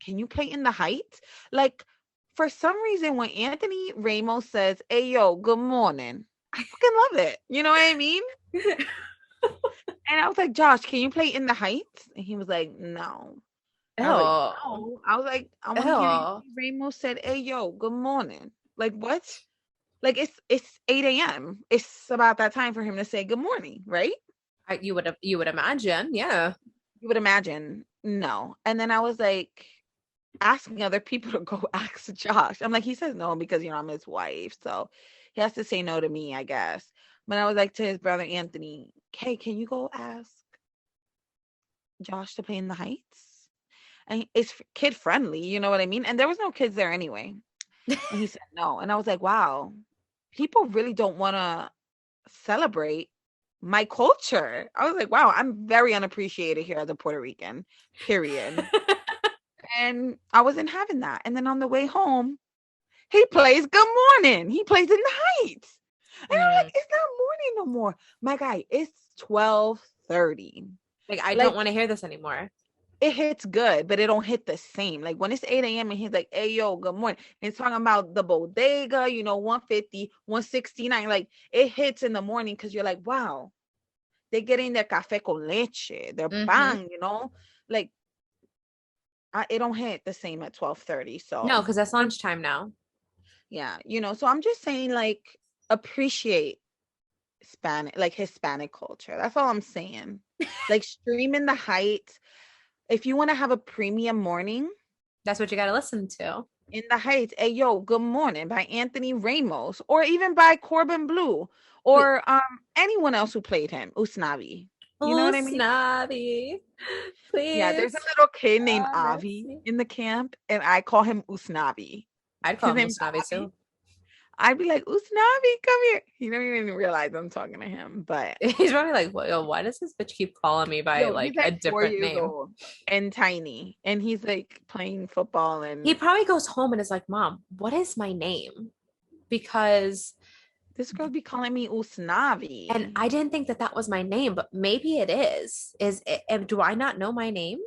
can you play in the Heights? Like, for some reason, when Anthony Ramos says, "Hey, yo, good morning," I fucking love it. You know what I mean? And I was like, "Josh, can you play in the Heights?" And he was like, "No." I was like, Oh, "No." I was like, "I want to hear oh. Anthony Ramos said, 'Hey, yo, good morning.'" Like, what? Like, it's 8 a.m. It's about that time for him to say good morning, right? You would imagine, yeah. You would imagine. No. And then I was like asking other people to go ask Josh. I'm like, he says no because I'm his wife, so he has to say no to me, I guess. But I was like to his brother Anthony, "Hey, can you go ask Josh to play in the Heights?" And it's kid friendly, you know what I mean? And there was no kids there anyway. And he said no. And I was like, wow, people really don't want to celebrate my culture. I was like, wow, I'm very unappreciated here as a Puerto Rican, period. And I wasn't having that. And then on the way home, he plays Good Morning. He plays in the Heights. And I'm like, Mm. it's not morning no more. My guy, it's 12:30. Like, I don't Like, want to hear this anymore. it hits good, but it don't hit the same. Like when it's 8 a.m. and he's like, "Hey, yo, good morning." And it's talking about the bodega, 150, 169. Like it hits in the morning because you're like, wow, they're getting their café con leche, their Hmm. pan. Like it don't hit the same at 12:30. No, So because that's lunchtime now. yeah, so I'm just saying, like, appreciate Hispanic culture. That's all I'm saying. Like stream in the Heights. If you want to have a premium morning, That's what you got to listen to. in the Heights, "Hey Yo, Good Morning" by Anthony Ramos, or even by Corbin Blue, Wait, or anyone else who played him, Usnavi. You know what I mean? Usnavi, Yeah, there's a please little kid named promise Avi me. in the camp, and I call him Usnavi. I'd call His him name's Usnavi Avi. too. I'd be like, "Usnavi, come here." He don't even realize I'm talking to him, but He's probably like, "Well, yo, why does this bitch keep calling me by yo, he's like a like four different years name?" old and tiny, and he's like playing football He and probably goes home and is like, "Mom, what is my name?" Because, this girl be calling me and Usnavi. I didn't think that that was my name, but maybe it is. Is it, do I not know my name?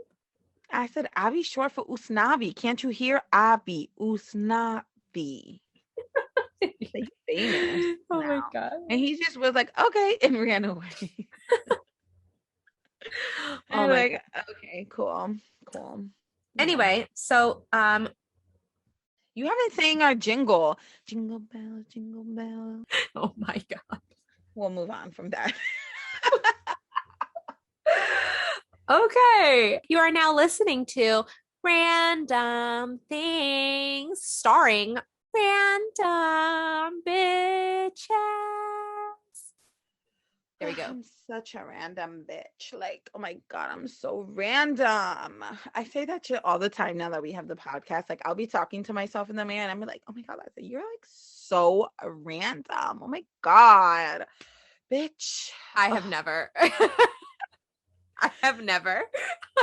I said, "Avi short for Usnavi. Can't you hear Abi? Usnavi." Like famous Oh my now. God. And he just was like, "Okay," and ran away. Oh And my like, God. okay, cool. Cool. Yeah. Anyway, so You haven't sang our jingle. Jingle bell, jingle bell. oh my God. We'll move on from that. Okay. You are now listening to Random Things starring Random Bitches. There we go. I'm such a random bitch. Like, oh my God, I'm so random. I say that shit all the time now that we have the podcast. Like, I'll be talking to myself in the mirror and I'm like, oh my God, Lisa, you're like so random. Oh my God, bitch. I have Ugh. never. I have never.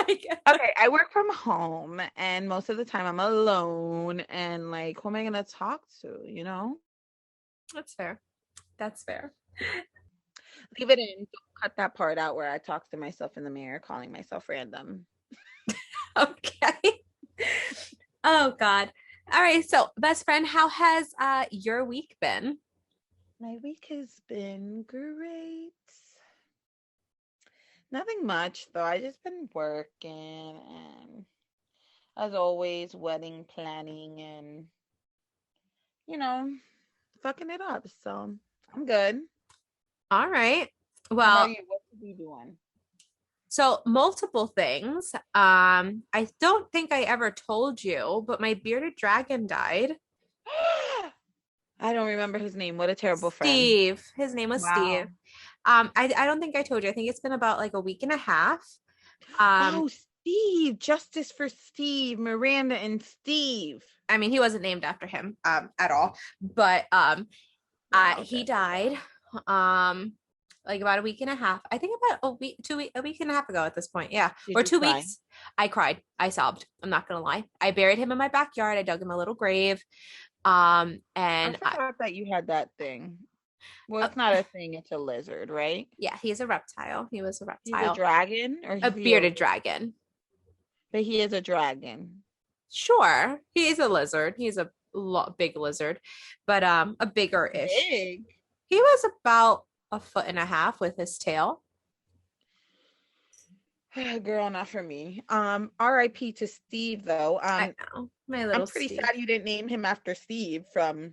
Like, Okay, I work from home and most of the time I'm alone. And like, who am I going to talk to? that's fair. That's fair. Leave it in. Don't cut that part out where I talk to myself in the mirror, calling myself random. Okay. Oh God. All right. So, best friend, how has your week been? My week has been great. Nothing much though. I just been working and as always, wedding planning and you know, fucking it up. So I'm good. All right. How about Well, you? What are you doing? so multiple things. I don't think I ever told you, but my bearded dragon died. I don't remember his name. What a terrible friend. Steve. His name was Steve. Wow. I don't think I told you. I think it's been about like a week and a half. Um, Oh, Steve. Justice for Steve. Miranda and Steve. I mean, he wasn't named after him at all, but Wow, he Jessica. died like about a week and a half. I think about a week and a half ago at this point. Yeah, Did or you two cry? weeks. I cried. I sobbed. I'm not gonna lie. I buried him in my backyard. I dug him a little grave. I And forgot that you had that thing. Well, uh, it's not a thing, it's a lizard, right? yeah, he's a reptile. He was a He's a reptile, dragon or a is he a bearded dragon. but he is a dragon. Sure, he's a lizard. He's a big lizard, but a bigger ish. Big. He was about a foot and a half with his tail. Girl, not for me. R.I.P. to Steve though. I know, my I'm little pretty Steve. sad you didn't name him after Steve from.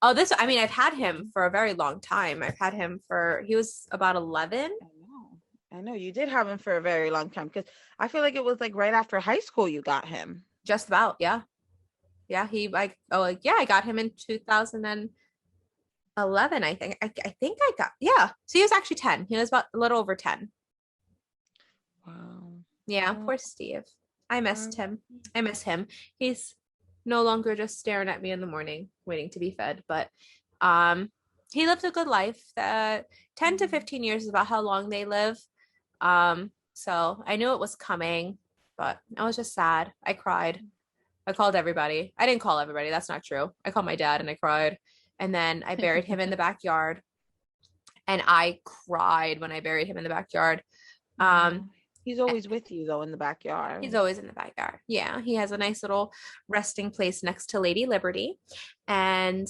Oh, this, I mean, I've had him for a very long time. I've had him for, he was about 11. I know. I know you did have him for a very long time because I feel like it was like right after high school you got him. Just about, yeah. Yeah, yeah, I got him in 2011, I think. I think I got, yeah. So he was actually 10. He was about a little over 10. Wow. Yeah, Well, poor Steve. I missed him. R.I.P. I miss him. He's no longer just staring at me in the morning, waiting to be fed. But um, he lived a good life. 10 to 15 years is about how long they live. So I knew it was coming, but I was just sad. I cried. I called everybody. I didn't call everybody. That's not true. I called my dad and I cried. And then I buried him in the backyard. And I cried when I buried him in the backyard. Um, Aw. He's always with you though in the He's backyard. always in the backyard. Yeah, he has a nice little resting place next to Lady Liberty. And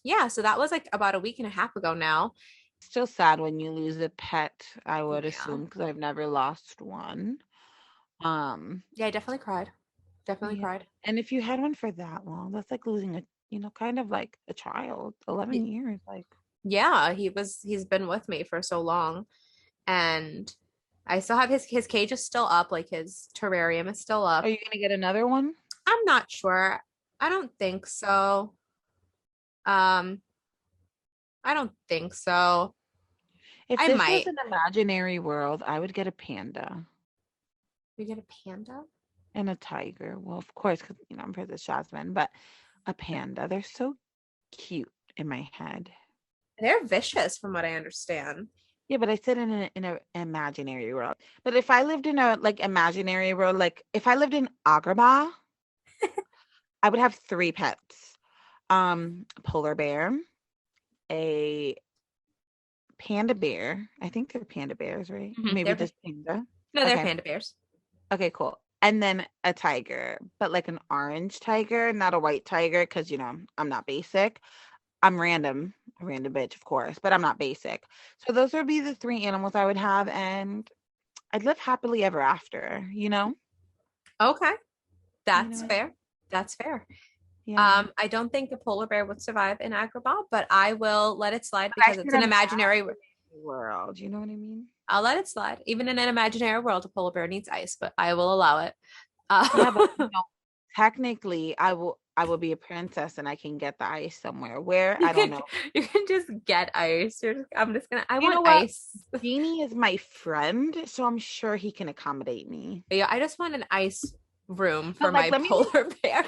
yeah, so that was like about a week and a half ago now. Still sad when you lose a pet, I would Yeah. assume, because I've never lost one. Um, Yeah, I definitely cried. Definitely yeah. cried. And if you had one for that long, that's like losing a, kind of like a child. 11 years, like. Yeah, he's been with me for so long. And I still have his cage is still up, like his terrarium is still Are up. you gonna get another one? I'm not sure. I don't think so. Um, I don't think so. If I this was might. an imaginary world, I would get a panda We get a panda? and a tiger. Well, of course, because I'm Princess Jasmine, but a panda. They're so cute in my head. They're vicious from what I understand. Yeah, but I said in an imaginary world. But if I lived in a like imaginary world, like if I lived in Agrabah, I would have three pets. A polar bear, a panda bear. I think they're panda bears, right? Or maybe They're just panda. no, they're Okay. panda bears. Okay, cool. And then a tiger, but like an orange tiger, not a white tiger, because I'm not basic. I'm random, a random bitch, of course, but I'm not basic. So those would be the three animals I would have, and I'd live happily ever after, you know? Okay, You know that's what I fair. mean? That's fair. Yeah. I don't think a polar bear would survive in Agrabah, but I will let it slide But I because it's said an imaginary. imaginary world, you know what I mean? I'll let it slide. Even in an imaginary world, a polar bear needs ice, but I will allow it. Yeah, but Uh, technically I will be a princess and I can get the ice somewhere. Where? you I don't can know. you can just get ice. I'm just gonna. I You want know what? ice. Genie is my friend, so I'm sure he can accommodate me. Yeah, I just want an ice room for But like my let me polar bear.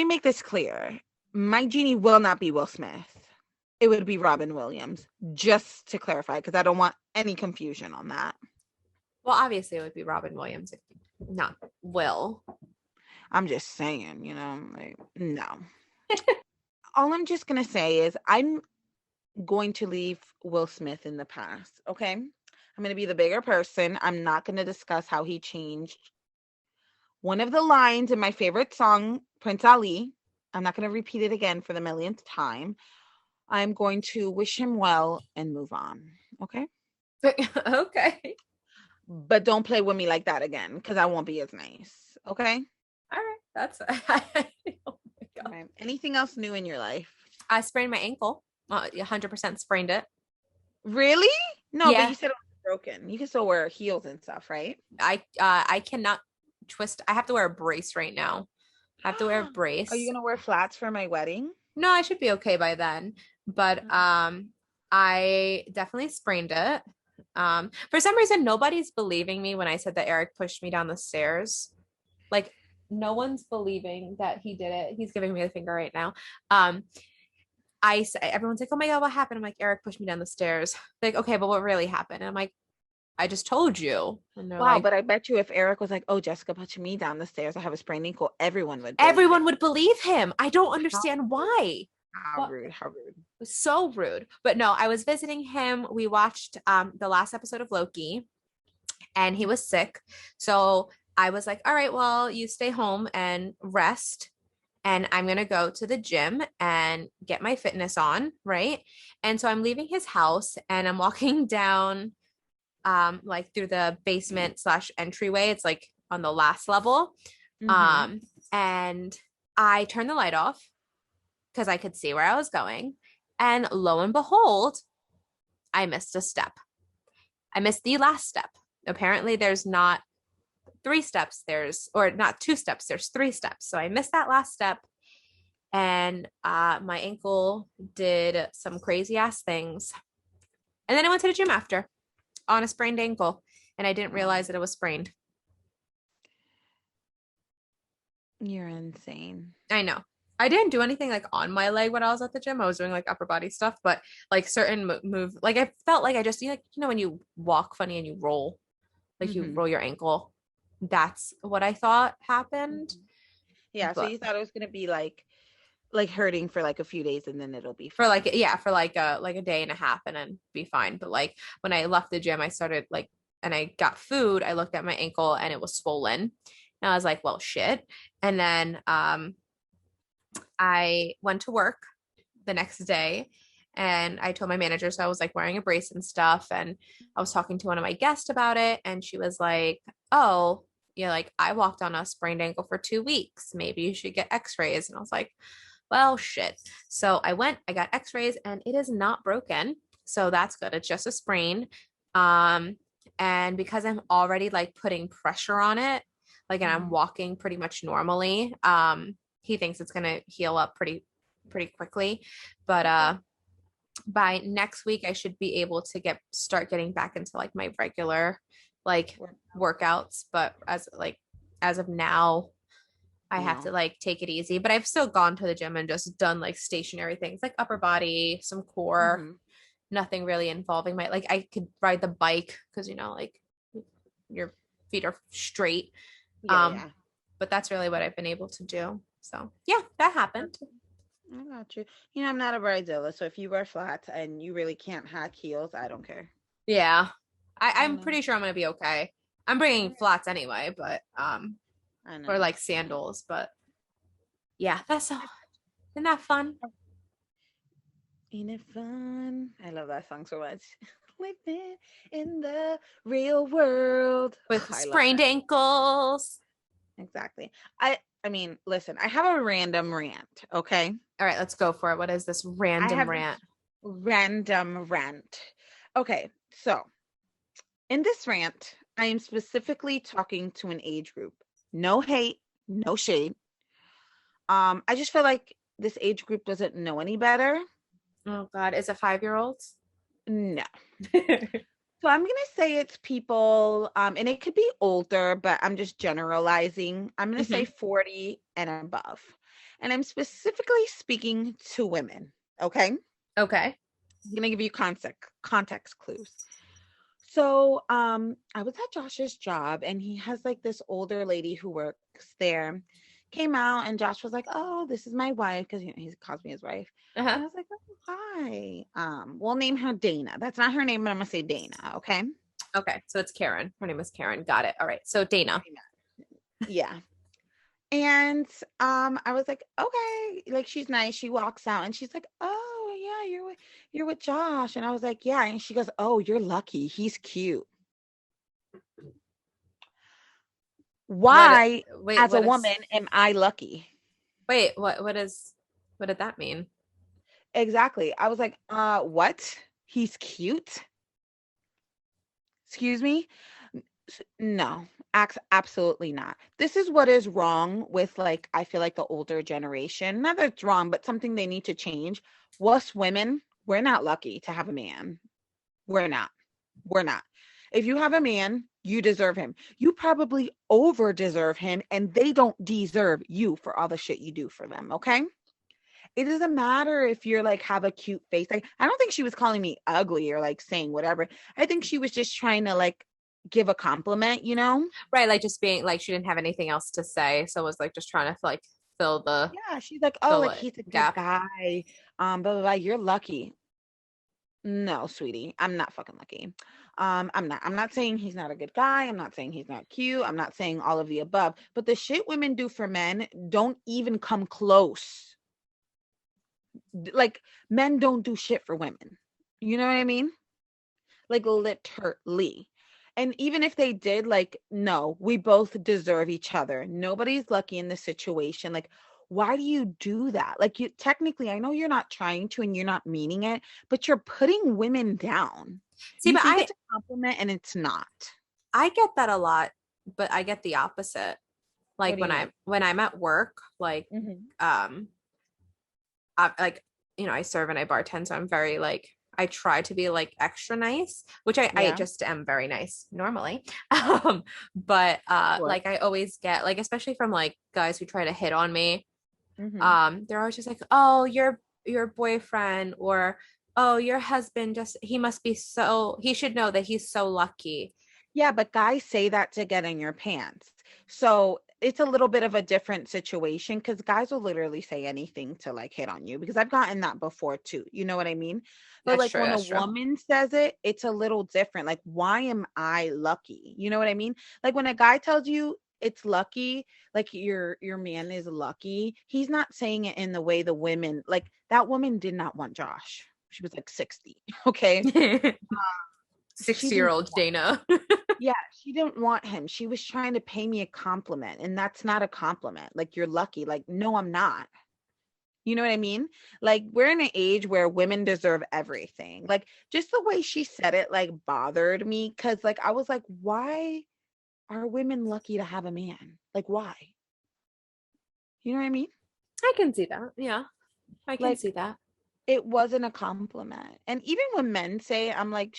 make this clear. My genie will not be Will Smith. It would be Robin Williams, just to clarify, because I don't want any confusion on that. Well, obviously, it would be Robin Williams, not Will. I'm just saying, like, no. All I'm just gonna say is I'm going to leave Will Smith in the past, okay? I'm gonna be the bigger person. I'm not gonna discuss how he changed one of the lines in my favorite song, Prince Ali. I'm not gonna repeat it again for the millionth time. I'm going to wish him well and move on, okay? Okay. But don't play with me like that again because I won't be as nice. Okay. All right. That's oh my All God. right. Anything else new in your life? I sprained my ankle. 100% sprained it. Really? No, but you Yeah. said it was broken. You can still wear heels and stuff, right? I cannot twist. I have to wear a brace right now. I have to wear a Are you brace. gonna wear flats for my wedding? No, I should be okay by then. But I definitely sprained it. For some reason nobody's believing me when I said that Eric pushed me down the stairs. Like no one's believing that he did it. He's giving me the finger right now. Everyone's like, "Oh my God, what happened?" I'm like, "Eric pushed me down the stairs." They're like, "Okay, but what really happened?" And I'm like, "I just told you." And they're Wow, like, but I bet you if Eric was like, "Oh, Jessica pushed me down the stairs. I have a sprained ankle," everyone would believe it. everyone would believe him. I don't How understand why. how But rude, how rude. so rude. But no, I was visiting him. We watched the last episode of Loki and he was sick. So I was like, all right, well, you stay home and rest. And I'm going to go to the gym and get my fitness on. Right. And so I'm leaving his house and I'm walking down, like through the basement slash entryway. It's like on the last level. Mm-hmm. Um, and I turned the light off because I could see where I was going. And lo and behold, I missed a step. I missed the last step. Apparently, there's not three steps, or not two steps, there's three steps. So I missed that last step. And my ankle did some crazy ass things. And then I went to the gym after on a sprained ankle. And I didn't Oh, realize that it was sprained. you're insane. I know. I didn't do anything like on my leg when I was at the gym. I was doing like upper body stuff, but like certain move, like I felt like I just, like, when you walk funny and you roll, like you Mm-hmm. roll your ankle. That's what I thought happened. Mm-hmm. Yeah, so But you thought it was gonna be like hurting for like a few days and then it'll be for fine. like, yeah, for like a day and a half and then be fine. But like when I left the gym, I started like, and I got food, I looked at my ankle and it was swollen. And I was like, well, shit. And then I went to work the next day and I told my manager, so I was like wearing a brace and stuff, and I was talking to one of my guests about it, and she was like, oh, yeah, like I walked on a sprained ankle for 2 weeks, maybe you should get x-rays. And I was like, well, shit. So I went, I got x-rays, and it is not broken, so that's good. It's just a sprain. um and because I'm already like putting pressure on it, like, and I'm Mm-hmm. walking pretty much normally, he thinks it's going to heal up pretty quickly. But Okay. by next week I should be able to start getting back into like my regular like Workout. workouts. But as of now, I have to No. like take it easy. But I've still gone to the gym and just done like stationary things like upper body, some core, Mm-hmm. nothing really involving my, like, I could ride the bike because like your feet are straight. Yeah, um yeah. but that's really what I've been able to do. So yeah, that happened. I got you. I'm not a bridezilla, so if you wear flats and you really can't hack heels, I don't care. Yeah, I I'm know. pretty sure I'm gonna be okay. I'm bringing Yeah, flats anyway, but I or know. like sandals. But yeah, that's all. Isn't that fun? Ain't it fun? I love that song so much. Living in the real world. With I love sprained that. ankles. Exactly. I mean, listen, I have a random rant, okay? All right, let's go for it. What is this I random have rant? this random rant. Okay, so in this rant, I am specifically talking to an age group. No hate, no shade. I just feel like this age group doesn't know any better. Oh God, is it 5-year-olds? No. So I'm gonna say it's people, and it could be older, but I'm just generalizing. I'm gonna say Hmm. 40 and above. And I'm specifically speaking to women. Okay. I'm Okay. gonna give you context clues. So I was at Josh's job and he has like this older lady who works there. Came out and Josh was like, "Oh, this is my wife," because he calls me his wife. Uh-huh. And I was like, "Oh, hi." We'll name her Dana. That's not her name, but I'm gonna say Dana, okay? Okay, so it's Karen. Her name is Karen. Got it. All right. So Dana. Pretty much. Yeah. And I was like, "Okay." Like she's nice. She walks out and she's like, "Oh, yeah, you're with Josh." And I was like, "Yeah." And she goes, "Oh, you're lucky. He's cute." What? Why, Wait. as a What is? woman, am I lucky? Wait. What is? What did that mean? Exactly. I was like, what? He's cute? Excuse me? No, absolutely not. This is what is wrong with, like, I feel like the older generation. Not that it's wrong, but something they need to change. Us women, we're not lucky to have a man. We're not. We're not. If you have a man, you deserve him. You probably over deserve him, and they don't deserve you for all the shit you do for them. Okay. It doesn't matter if you're like have a cute face. Like, I don't think she was calling me ugly or like saying whatever. I think she was just trying to like give a compliment, you know? Right. Like just being like she didn't have anything else to say, so was like just trying to like fill the Yeah, she's like, "Oh, fill like it he's a good gap. guy. Blah blah blah. You're lucky." No, sweetie, I'm not fucking lucky. I'm not saying he's not a good guy. I'm not saying he's not cute. I'm not saying all of the above. But the shit women do for men don't even come close. Like men don't do shit for women. You know what I mean? Like literally. And even if they did, like, no, we both deserve each other. Nobody's lucky in this situation. Like, why do you do that? Like, you technically, I know you're not trying to and you're not meaning it, but you're putting women down. See, You but think I it's a compliment and it's not. I get that a lot, but I get the opposite. What Like do you mean? when I'm at work, like Hmm. um like I serve and I bartend, so I'm very like I try to be like extra nice, which I Yeah. just am very nice normally. But Sure. like I always get like, especially from like guys who try to hit on me, Hmm. they're always just like, oh, your boyfriend, or oh, your husband, just he should know that he's so lucky. Yeah, but guys say that to get in your pants. So it's a little bit of a different situation because guys will literally say anything to like hit on you because I've gotten that before too. You know what I mean? But That's like true, when a that's true. woman says it, it's a little different. Like, why am I lucky? You know what I mean? Like when a guy tells you it's lucky, like your man is lucky, he's not saying it in the way the women like that woman did not want Josh. She was like 60. Okay. She 60 year didn't old Dana. yeah, she didn't want him. She was trying to pay me a compliment, and that's not a compliment. Like, you're lucky. Like, no, I'm not. You know what I mean? Like, we're in an age where women deserve everything. Like, just the way she said it, like, bothered me because, like, I was like, why are women lucky to have a man? Like, why? You know what I mean? I can see that. Yeah, I can see Like, that. it wasn't a compliment. And even when men say, it, I'm like,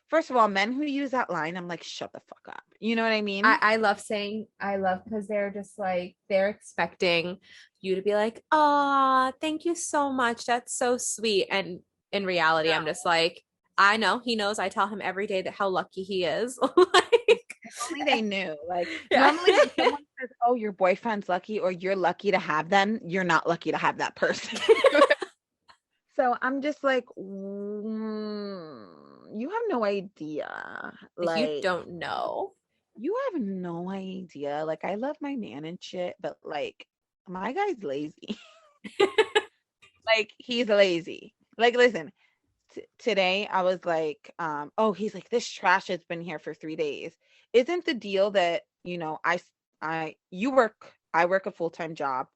first of all, men who use that line, I'm like, shut the fuck up. You know what I mean? I love saying I love because they're just like they're expecting you to be like, "Ah, thank you so much. That's so sweet." And in reality, I'm just like, I know he knows. I tell him every day that how lucky he is. If Like, only they knew. Like yeah. normally when someone says, "Oh, your boyfriend's lucky," or "You're lucky to have them," you're not lucky to have that person. So I'm just like, you have no idea. You Like don't know. you have no idea. Like I love my man and shit, but like my guy's lazy. Like he's lazy. Like listen, today I was like, oh, he's like, this trash has been here for 3 days. Isn't the deal that, you work, I work a full-time job.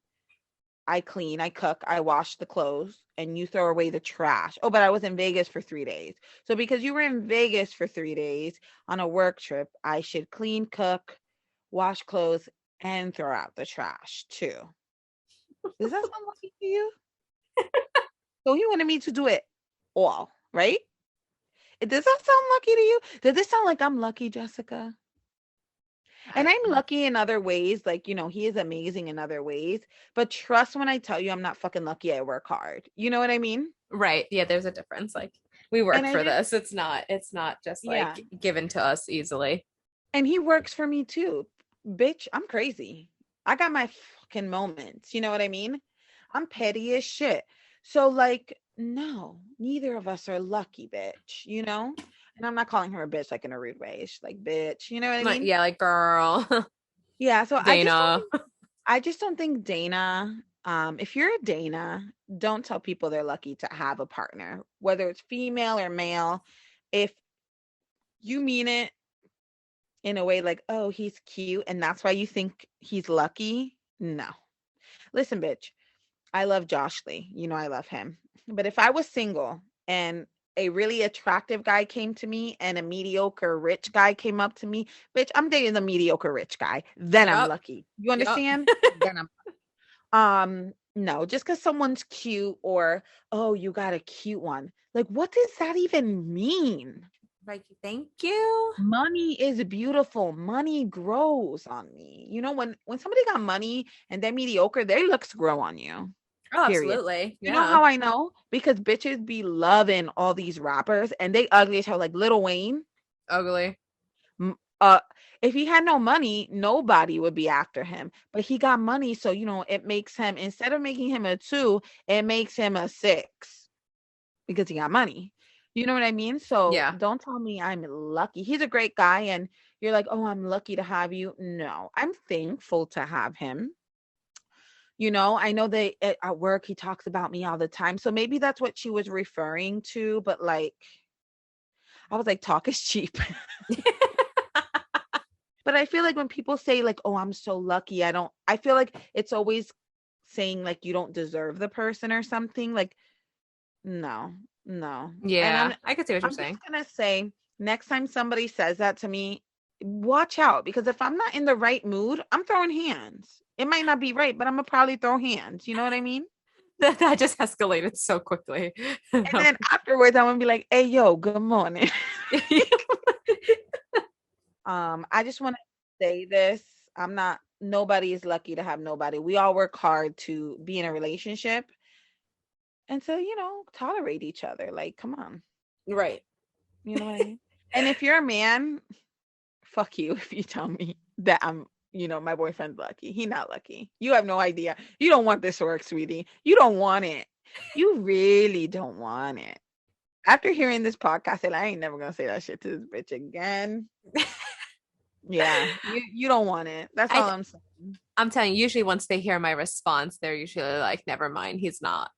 I clean, I cook, I wash the clothes, and you throw away the trash. Oh, but I was in Vegas for 3 days. So because you were in Vegas for 3 days on a work trip, I should clean, cook, wash clothes, and throw out the trash too. Does that sound lucky to you? So he wanted me to do it all, right? Does that sound lucky to you? Does this sound like I'm lucky, Jessica? And I, I'm lucky in other ways. Like, he is amazing in other ways. But trust when I tell you I'm not fucking lucky, I work hard. You know what I mean? right. Yeah, there's a difference. Like we And work I for just, this. It's not just yeah. like given to us easily. And he works for me too. Bitch, I'm crazy. I got my fucking moments. You know what I mean? I'm petty as shit. So, like, no, neither of us are lucky, bitch, you know? And I'm not calling her a bitch like in a rude way. It's like, bitch, you know what I Like, mean? yeah, like girl, Yeah. So Dana. I just don't think Dana, if you're a Dana, don't tell people they're lucky to have a partner, whether it's female or male. If you mean it in a way like, oh, he's cute and that's why you think he's lucky, no. Listen, bitch, I love Josh Lee. You know I love him. But if I was single and a really attractive guy came to me and a mediocre rich guy came up to me, bitch, I'm dating the mediocre rich guy. Then I'm Yep. lucky. You Yep. understand? Then I'm no, just because someone's cute or oh, you got a cute one. Like, what does that even mean? Like, thank you. Money is beautiful. Money grows on me. When somebody got money and they're mediocre, their looks grow on you. Oh, Period. absolutely. You know Yeah. how I know? Because bitches be loving all these rappers and they ugly as hell, like Lil Wayne. Ugly. M- Uh, if he had no money, nobody would be after him. But he got money, so it makes him instead of making him a 2, it makes him a 6 because he got money. You know what I mean? So Yeah. don't tell me I'm lucky. He's a great guy, and you're like, oh, I'm lucky to have you. No, I'm thankful to have him. I know that at work he talks about me all the time. So maybe that's what she was referring to. But like, I was like, talk is cheap. But I feel like when people say like, "Oh, I'm so lucky," I feel like it's always saying like you don't deserve the person or something. Like, no, no. And Yeah, I can see what you're I'm just saying. gonna say next time somebody says that to me, watch out because if I'm not in the right mood, I'm throwing hands. It might not be right, but I'm gonna probably throw hands. You know what I mean? That just escalated so quickly. And then afterwards, I'm gonna be like, "Hey, yo, good morning." I just want to say this. Nobody is lucky to have nobody. We all work hard to be in a relationship and to, tolerate each other. Like, come on. Right. You know what I mean? And if you're a man, fuck you if you tell me that my boyfriend's lucky. He not lucky. You have no idea. You don't want this work, sweetie. You don't want it. You really don't want it. After hearing this podcast, I ain't never gonna say that shit to this bitch again. Yeah, you don't want it. That's I all I'm saying. I'm telling you, usually once they hear my response, they're usually like, never mind, he's not.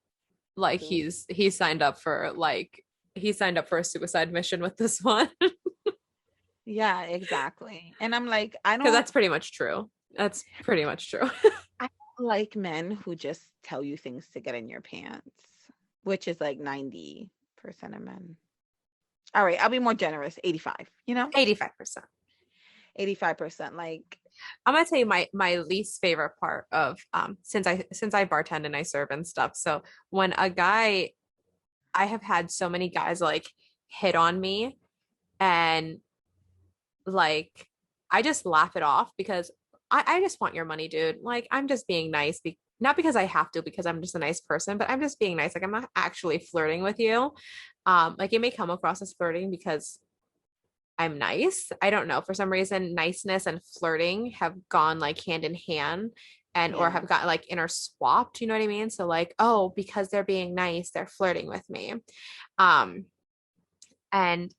Like True. he signed up for a suicide mission with this one. Yeah, exactly. And I'm like, I Because don't that's pretty much true. That's pretty much true. I don't like men who just tell you things to get in your pants, which is like 90% of men. All right, I'll be more generous, 85, 85%. 85%. Like, I'm gonna tell you my least favorite part of since I bartend and I serve and stuff. So when a guy I have had so many guys like hit on me and like I just laugh it off because I just want your money, dude. Like I'm just being nice, not because I have to, because I'm just a nice person, but I'm just being nice. Like I'm not actually flirting with you. Like it may come across as flirting because I'm nice. I don't know. For some reason, niceness and flirting have gone like hand in hand and or yeah, have gotten like interswapped. You know what I mean? So like, oh, because they're being nice, they're flirting with me. Um, and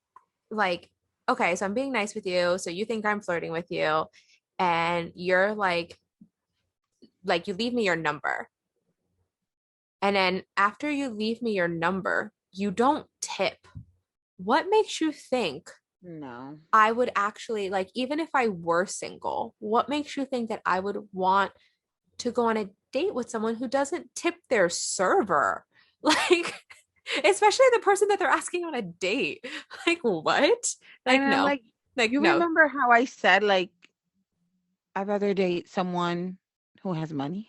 like, okay, so I'm being nice with you. So you think I'm flirting with you, and you're like you leave me your number. And then after you leave me your number, you don't tip. What makes you think no. I would actually like, even if I were single, what makes you think that I would want to go on a date with someone who doesn't tip their server? Like, especially the person that they're asking on a date. Like, what? And Like, I'm no, like, like, you no. remember how I said like I'd rather date someone who has money?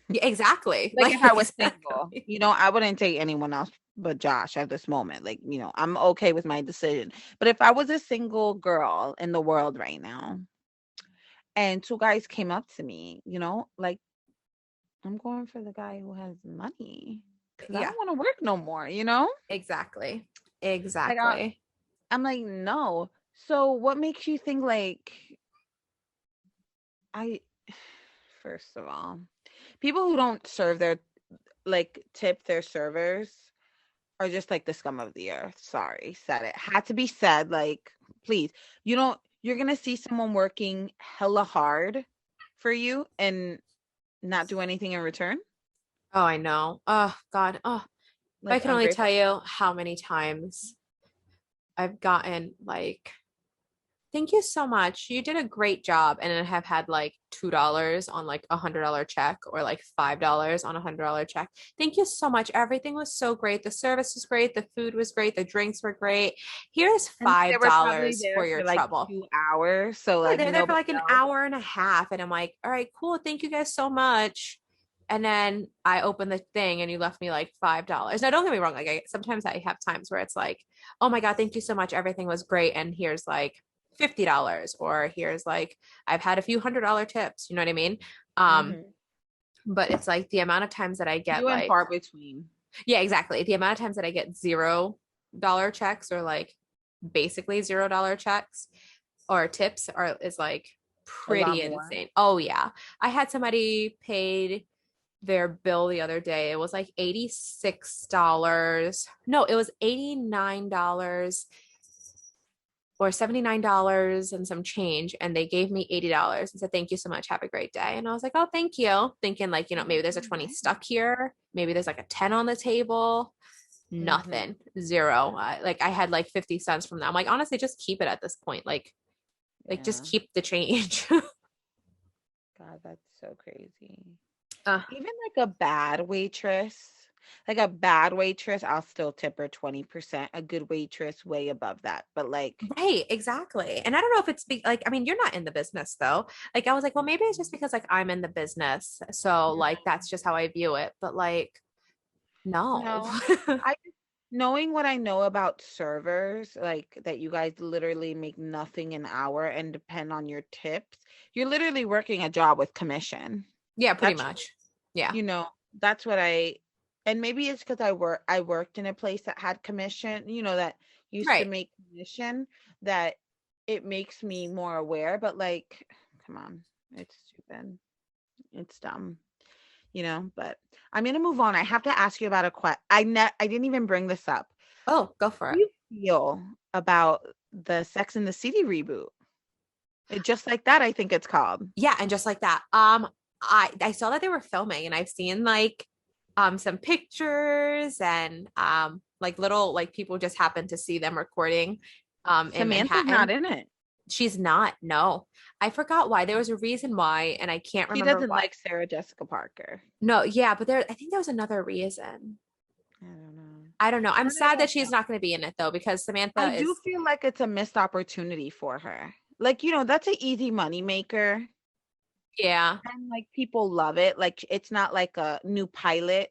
Yeah, exactly. Like if Like, I was single, exactly. I wouldn't date anyone else but Josh at this moment. Like, I'm okay with my decision. But if I was a single girl in the world right now and two guys came up to me, like I'm going for the guy who has money because I Yeah, don't want to work no more. exactly. Like Exactly. I'm like, no. So what makes you think like I first of all, people who don't serve their like tip their servers are just like the scum of the earth. Sorry, said it. Had to be said. Like, please, you're gonna see someone working hella hard for you and not do anything in return. Oh, I know. Oh, God. Oh, if I Like can only tell ungrateful. you how many times I've gotten like, thank you so much. You did a great job. And then have had like $2 on like $100 check or like $5 on $100 check. Thank you so much. Everything was so great. The service was great. The food was great. The drinks were great. Here's And they five were probably dollars for there your for like trouble. 2 hours, so Yeah, like they're there for nobody like an else. hour and a half. And I'm like, all right, cool. Thank you guys so much. And then I open the thing and you left me like $5. Now, don't get me wrong. Like, sometimes I have times where it's like, oh my God, thank you so much. Everything was great. And here's like $50. Or here's like, I've had a few $100 tips. You know what I mean? Um, Hmm. but it's like the amount of times that I get Few and like, far between. yeah, exactly. The amount of times that I get $0 checks or like basically $0 checks or tips is like A lot pretty more. insane. Oh yeah. I had somebody paid their bill the other day. It was like $86. No, it was $89 or $79 and some change. And they gave me $80 and said, thank you so much. Have a great day. And I was like, oh, thank you. Thinking like, maybe there's a 20 Nice. stuck here. Maybe there's like a 10 on the table. Mm-hmm. Nothing. Zero. Like I had like 50 cents from them. Like honestly, just keep it at this point. Like just Yeah. keep the change. God, that's so crazy. uh, Even like a bad waitress, I'll still tip her 20%. A good waitress, way above that. But like, right, exactly. And I don't know if it's like, I mean, you're not in the business though. Like I was like, well, maybe it's just because like I'm in the business. So like that's just how I view it. But like, no. no, I knowing what I know about servers, like that you guys literally make nothing an hour and depend on your tips. You're literally working a job with commission. Yeah, pretty That's much. Yeah. you know, that's what and maybe it's because I worked in a place that had commission, that used to Right. make commission, that it makes me more aware, but like, come on, it's stupid. It's dumb. But I'm gonna move on. I have to ask you about I didn't even bring this up. Oh, go How for do it. you feel about the Sex and the City reboot? Just like that, I think it's called. Yeah, and just like that. I saw that they were filming and I've seen like some pictures and like little like people just happened to see them recording in Samantha's not Manhattan. in it. She's not. No. I forgot why. There was a reason why and I can't She remember doesn't what. like Sarah Jessica Parker. No, yeah, but I think there was another reason. I don't know. I don't know. I'm But I sad that don't she's know. not going to be in it though because I Samantha do is. feel like it's a missed opportunity for her. Like, that's an easy money maker. Yeah. And like people love it. Like it's not like a new pilot.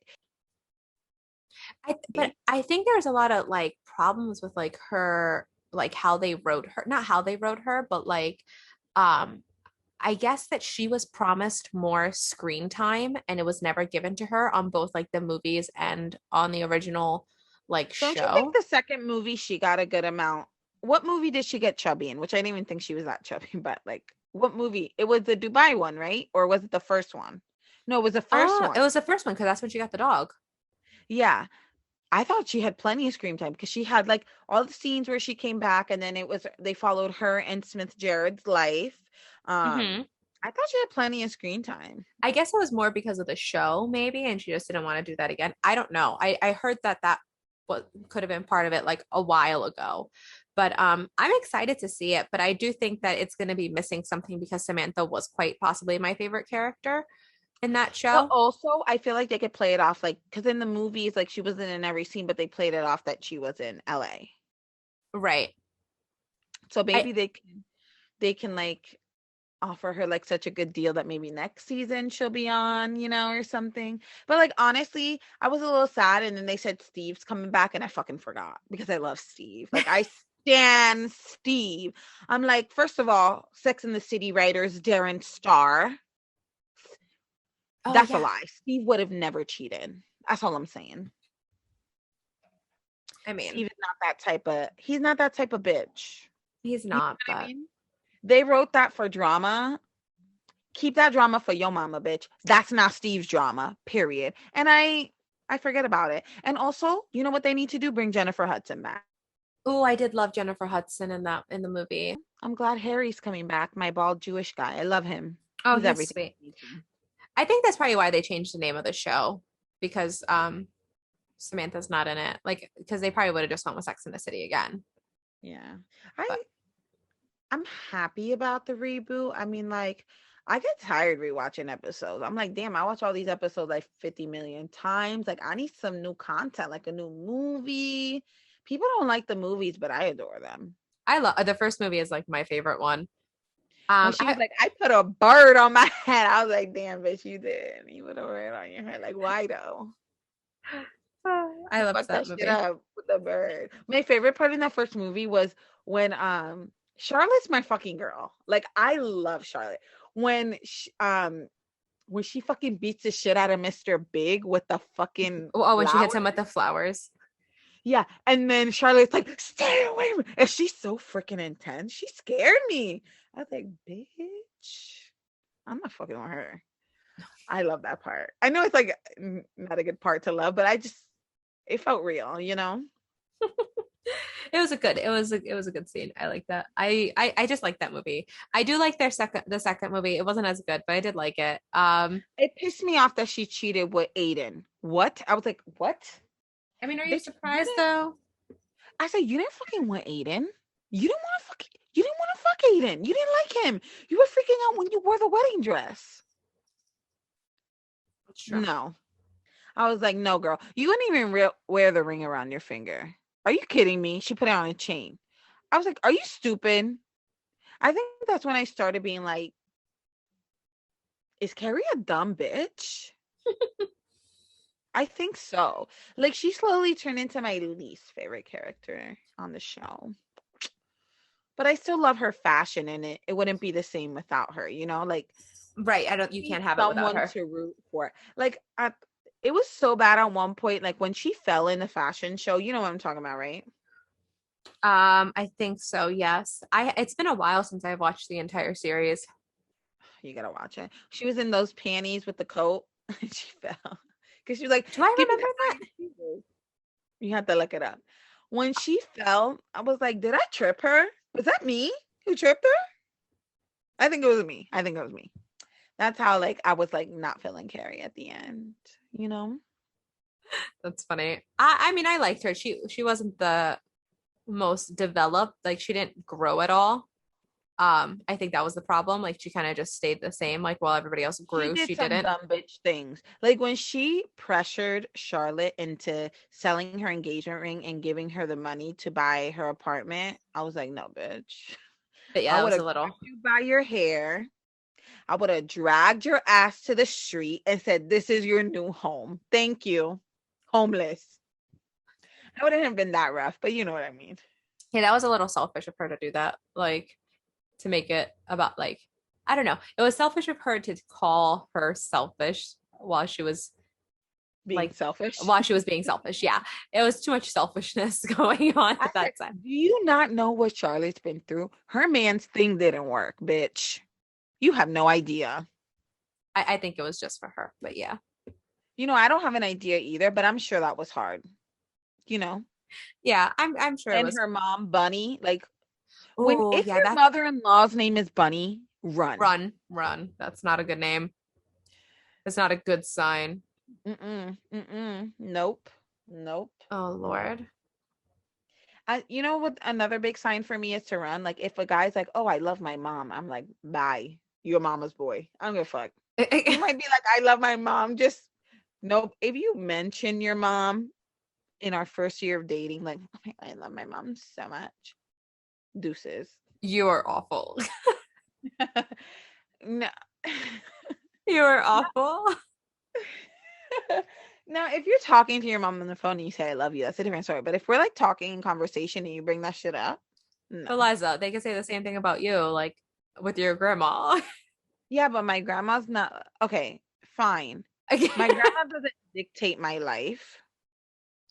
But I think there's a lot of like problems with like her, like how they wrote her, not how they wrote her, but like, um, I guess that she was promised more screen time and it was never given to her on both like the movies and on the original like Don't you think show. the second movie she got a good amount? What movie did she get chubby in? Which I didn't even think she was that chubby, but like what movie? It was the Dubai one, right? Or was it the first one? No, it was the first Oh, one. it was the first one because that's when she got the dog. Yeah. I thought she had plenty of screen time because she had like all the scenes where she came back and then they followed her and Smith Jared's life. Um, Hmm. I thought she had plenty of screen time. I guess it was more because of the show, maybe, and she just didn't want to do that again. I don't know. I heard that what could have been part of it like a while ago. But I'm excited to see it, but I do think that it's going to be missing something because Samantha was quite possibly my favorite character in that But show. also, I feel like they could play it off like because in the movies, like she wasn't in every scene, but they played it off that she was in LA. Right. So I maybe they can like offer her like such a good deal that maybe next season she'll be on, or something. But like honestly, I was a little sad and then they said Steve's coming back and I fucking forgot because I love Steve. Like I stan Steve. I'm like, first of all, Sex and the City writers Darren Star. Oh That's a yeah. lie. Steve would have never cheated. That's all I'm saying. I mean, Steve is not that type of he's not that type of bitch. he's You know not, what I but mean? They wrote that for drama. Keep that drama for your mama, bitch. That's not Steve's drama, period. And I forget about it. And also, you know what they need to do? Bring Jennifer Hudson back. oh, I did love Jennifer Hudson in the movie. I'm glad Harry's coming back, my bald Jewish guy. I love him. Oh, He's he's everything sweet. to me too. I think that's probably why they changed the name of the show because Samantha's not in it. Like because they probably would have just went with Sex in the City again. Yeah. But I'm happy about the reboot. I mean, like, I get tired rewatching episodes. I'm like, damn, I watch all these episodes like 50 million times. Like, I need some new content, like a new movie. People don't like the movies, but I adore them. I love the first movie is like my favorite one. When she was I like, I put a bird on my head, I was like, damn, bitch, you did. You put a bird on your head. Like, why though? I loved Fuck that that shit movie. up with the bird. My favorite part in that first movie was when Charlotte's my fucking girl. Like I love Charlotte. When she fucking beats the shit out of Mr. Big with the fucking Oh, when she flower. hits him with the flowers. Yeah. And then Charlotte's like, stay away from me. And she's so freaking intense. She scared me. I was like, bitch, I'm not fucking with her. I love that part. I know it's like not a good part to love, but it felt real, you know? It was a good scene. I like that. I just like that movie. I do like the second movie. It wasn't as good, but I did like it. It pissed me off that she cheated with Aiden. What? I was like, what? I mean, are you Bitch, you surprised didn't. though? I said, you didn't fucking want Aiden. You didn't want to fuck Aiden. You didn't like him. You were freaking out when you wore the wedding dress. That's true. No. I was like, no, girl. You wouldn't even wear the ring around your finger. Are you kidding me? She put it on a chain. I was like, are you stupid? I think that's when I started being like, is Carrie a dumb bitch? I think so. Like, she slowly turned into my least favorite character on the show. But I still love her fashion in it. It wouldn't be the same without her, you know? Like, Right. I don't. You need can't have it without someone her. to root for. Like, it was so bad at one point. Like, when she fell in the fashion show, you know what I'm talking about, right? I think so. Yes. It's been a while since I've watched the entire series. You gotta watch it. She was in those panties with the coat and she fell because she was like, Do I give me remember the that? high heels. You have to look it up. When she fell, I was like, did I trip her? Was that me who tripped her? I think it was me. I think it was me. That's how like I was like not feeling Carrie at the end, you know? That's funny. I mean, I liked her. She wasn't the most developed. Like she didn't grow at all. I think that was the problem. Like she kind of just stayed the same. Like while everybody else She grew, did she some didn't. dumb bitch things. Like when she pressured Charlotte into selling her engagement ring and giving her the money to buy her apartment, I was like, no, bitch. But yeah, I that would was have a little. grabbed you by your hair. I would have dragged your ass to the street and said, this is your new home. Thank you. Homeless. I wouldn't have been that rough, but you know what I mean. Yeah, that was a little selfish of her to do that. Like to make it about like I don't know. It was selfish of her to call her selfish while she was Being like selfish. while she was being selfish. Yeah. It was too much selfishness going on I at said, that time. do you not know what Charlotte's been through? Her man's thing didn't work, bitch. You have no idea. I think it was just for her, but yeah. You know, I don't have an idea either, but I'm sure that was hard, you know. Yeah, I'm sure it And was. her mom, Bunny, like when Oh, if yeah, your that's mother-in-law's name is Bunny, run. run. That's not a good name. It's not a good sign. Mm-mm, mm-mm, nope, nope. Oh Lord. You know what? Another big sign for me is to run. Like if a guy's like, "Oh, I love my mom," I'm like, "Bye, you're mama's boy." I don't give a fuck. He might be like, "I love my mom." Just nope. If you mention your mom in our first year of dating, like, I love my mom so much. Deuces. You are awful. No. You are awful. Now, if you're talking to your mom on the phone and you say I love you, that's a different story. But if we're like talking in conversation and you bring that shit up, no. But Liza, they could say the same thing about you, like with your grandma. Yeah, but my grandma's not okay, fine. My grandma doesn't dictate my life.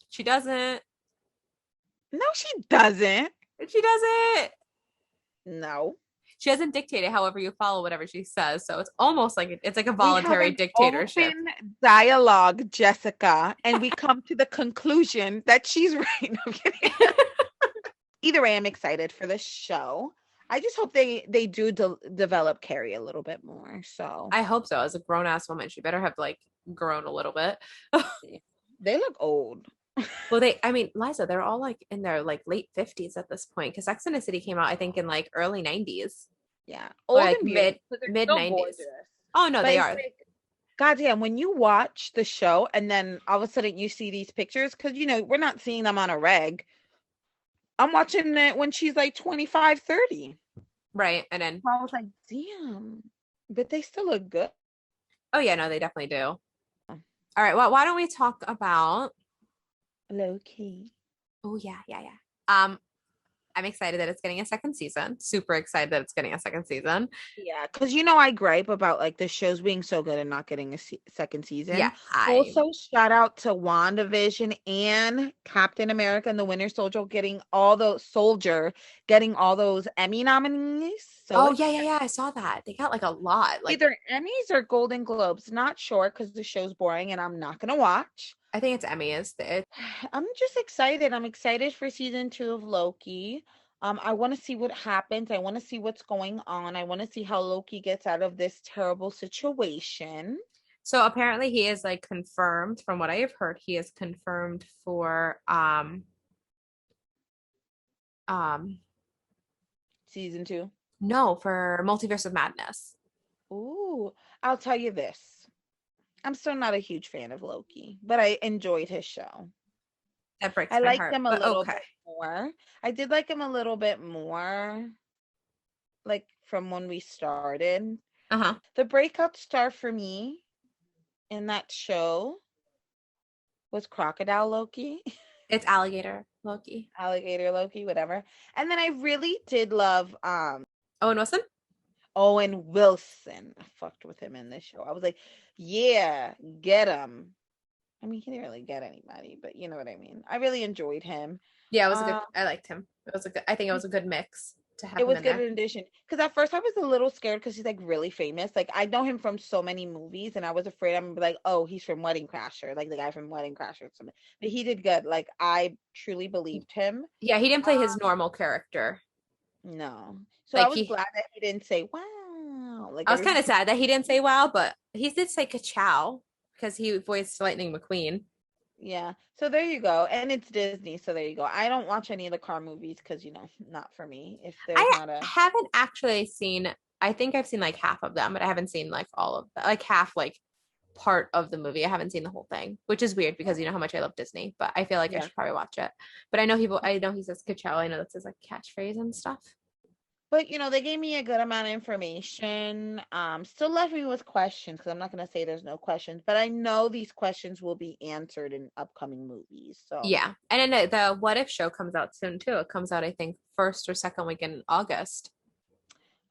She doesn't. No, she doesn't. She doesn't. No. She doesn't dictate it. However, you follow whatever she says. So it's almost like it's like a We have voluntary an dictatorship. open dialogue, Jessica, and we come to the conclusion that she's right. No, I'm kidding. Either way, I'm excited for the show. I just hope they do develop Carrie a little bit more. So I hope so. As a grown ass woman, she better have like grown a little bit. they look old. Well, I mean, Liza, they're all like in their like late 50s at this point because Sex and the City came out, I think, in like early 90s Yeah, or old like and beautiful, but they're mid still 90s. gorgeous. Oh no, But they it's are. like, goddamn, when you watch the show and then all of a sudden you see these pictures, because you know we're not seeing them on a reg. I'm watching it when she's like 25, 30. Right. And then, I was like, damn, but they still look good. oh yeah, no, they definitely do. All right. Well, why don't we talk about Low key. oh yeah, yeah, yeah. Um, I'm excited that it's getting a second season. Super excited that it's getting a second season. Yeah, because you know I gripe about like the shows being so good and not getting a second Yeah, season. I Also, shout out to WandaVision and Captain America and the Winter Soldier getting all those Emmy nominees. So Oh yeah, yeah, excited. yeah. I saw that. They got like a lot. Like Either Emmys or Golden Globes. Not sure because the show's boring and I'm not gonna watch. I think it's Emmy is it. I'm just excited. I'm excited for season 2 of Loki. I want to see what happens. I want to see what's going on. I want to see how Loki gets out of this terrible situation. So apparently he is like confirmed from what I have heard, he is confirmed for um Season 2. no, for Multiverse of Madness. Ooh, I'll tell you this. I'm still not a huge fan of Loki, but I enjoyed his show. That breaks I my liked heart, him a but little okay. bit more. I did like him a little bit more, like from when we started. Uh-huh. The breakout star for me in that show was Crocodile Loki, It's alligator Loki. Alligator Loki, whatever. And then I really did love Owen Wilson? Owen Wilson. I fucked with him in this show. I was like, yeah, get him. I mean, he didn't really get anybody, but you know what I mean. I really enjoyed him. Yeah, it was a good Um, I liked him. It was a good I think it was a good mix to it have him was in good there. in addition. Because at first I was a little scared because he's like really famous. Like I know him from so many movies, and I was afraid I'm gonna be like, oh, he's from Wedding Crasher, like the guy from Wedding Crasher or something. But he did good. Like I truly believed him. Yeah, he didn't play his normal character. No. So I Like was he glad that he didn't say, wow. Like I was kind everybody, of sad that he didn't say wow, but he did say ka-chow because he voiced Lightning McQueen. yeah. So there you go. And it's Disney, so there you go. I don't watch any of the car movies because, not for me. If there's I not a, haven't actually seen, I think I've seen like half of them, but I haven't seen like all of that, like half, like part of the movie. I haven't seen the whole thing, which is weird because you know how much I love Disney, but I feel like I yeah. should probably watch it. But I know he says ka-chow. I know that's his like catchphrase and stuff. But they gave me a good amount of information. Still left me with questions because I'm not gonna say there's no questions, but I know these questions will be answered in upcoming movies. So, Yeah. And then the What If show comes out soon too. It comes out, I think, first or second week in August.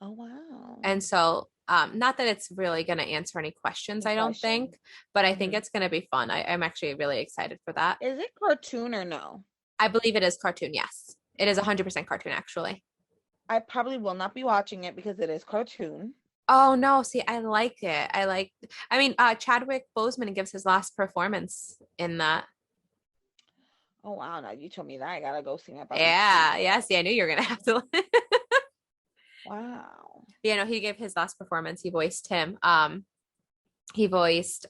oh wow, And so, not that it's really going to answer any questions, any I don't questions? think, but I think Hmm. it's going to be fun. I'm actually really excited for that. Is it cartoon or no? I believe it is cartoon. Yes, it is 100% cartoon, actually. I probably will not be watching it because it is cartoon. Oh no, see, I like it. I mean, Chadwick Boseman gives his last performance in that. Oh wow, now you told me that I gotta go see my puppy. Yeah, yeah. See, I knew you were gonna have to. Wow. Yeah, no, he gave his last performance. He voiced him. He voiced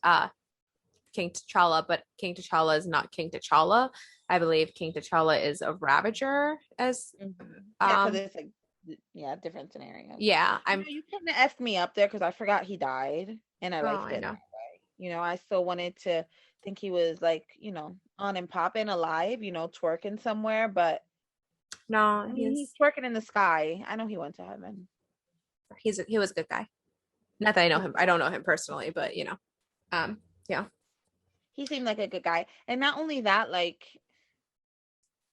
King T'Challa, but King T'Challa is not King T'Challa. I believe King T'Challa is a Ravager as Yeah, because it's like, yeah, different scenarios. yeah, I'm You couldn't have effed me up there because I forgot he died and I oh, liked I it that know. way. I still wanted to think he was like, on and popping alive, twerking somewhere. But No, I mean, he's twerking in the sky. I know he went to heaven. he was a good guy. Not that I know He, him. I don't know him personally, but yeah. he seemed like a good guy. And not only that, like,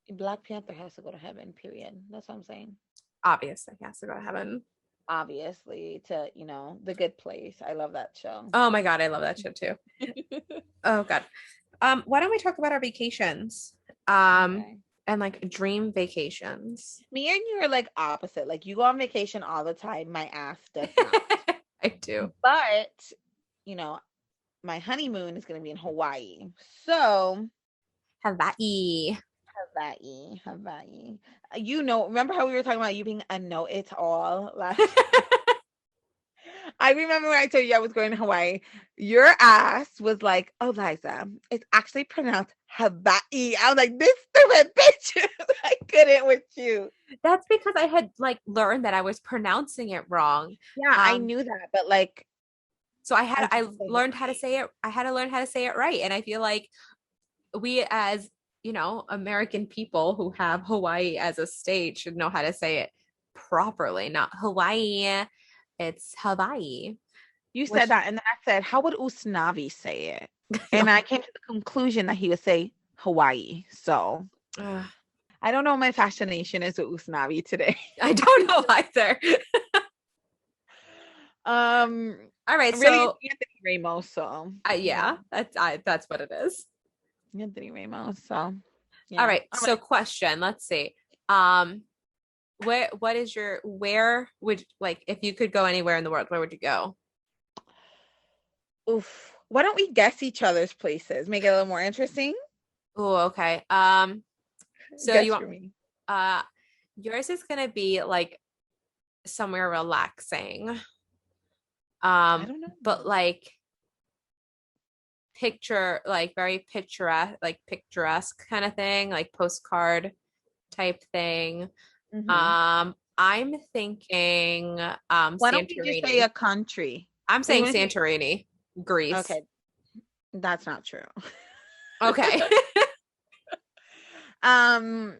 Black Panther has to go to heaven, period. That's what I'm saying. Obviously, he has to go to heaven. Obviously, to, the good place. I love that show. Oh my God, I love that shit too. Oh God. Why don't we talk about our vacations? Okay. And like dream vacations. Me and you are like opposite. Like you go on vacation all the time. My ass does not. I do. But, you know, my honeymoon is going to be in Hawaii. So, Hawaii. Hawaii. Remember how we were talking about you being a know-it-all last I remember when I told you I was going to Hawaii, your ass was like, oh, Liza, it's actually pronounced Hawaii. I was like, this stupid bitch. I couldn't with you. That's because I had like learned that I was pronouncing it wrong. Yeah, I knew that, but like, So I just say learned how to Hawaii. say it. I had to learn how to say it right. And I feel like we as, American people who have Hawaii as a state should know how to say it properly, not Hawaii. It's Hawaii, You which said that, and then I said, how would Usnavi say it? And I came to the conclusion that he would say Hawaii. So uh, I don't know what my fascination is with Usnavi today. I don't know either. Um, All right, really, so it's Anthony Ramos, so yeah, yeah, that's what it is. Anthony Ramos. So All yeah, right, so question, let's see. Um, what is your where would like if you could go anywhere in the world, where would you go? oof. Why don't we guess each other's places? Make it a little more interesting. Oh, okay. So you Guess want for me. uh yours is gonna be like somewhere relaxing. I don't know. But like picture like very picturesque kind of thing, like postcard type thing. Hmm. I'm thinking Why don't we just say a Santorini. country? I'm What do you saying want to say? Santorini, Greece. Okay, that's not true. Okay. Um,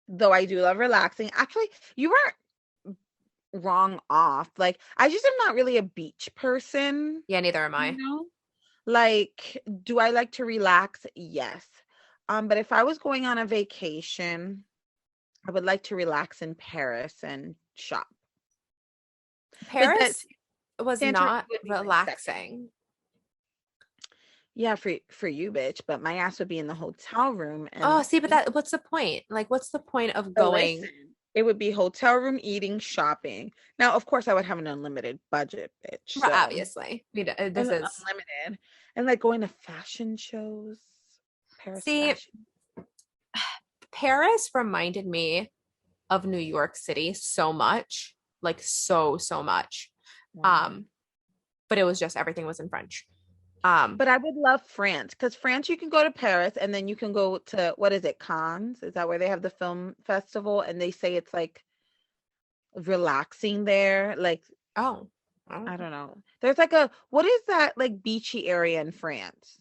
though I do love relaxing. Actually, you weren't wrong off. Like, I just am not really a beach person, Yeah, neither am you I. know? Like, do I like to relax? Yes. But if I was going on a vacation, I would like to relax in Paris and shop. But that Paris was Santorini not would be my second. relaxing. Yeah, for you, bitch. But my ass would be in the hotel room Oh, and see, but that what's the point? Like, what's the point of going? listen. It would be hotel room, eating, shopping. Now, of course, I would have an unlimited budget, bitch. Well, So obviously, this and is unlimited, and like going to fashion shows, Paris see, fashion. Paris reminded me of New York City so much, like so much. Wow. Um, but it was just everything was in French. Um, But I would love France because France, you can go to Paris and then you can go to what is it, Cannes? Is that where they have the film festival? And they say it's like relaxing there. Like, oh, oh, I don't know. There's like a what is that like beachy area in France?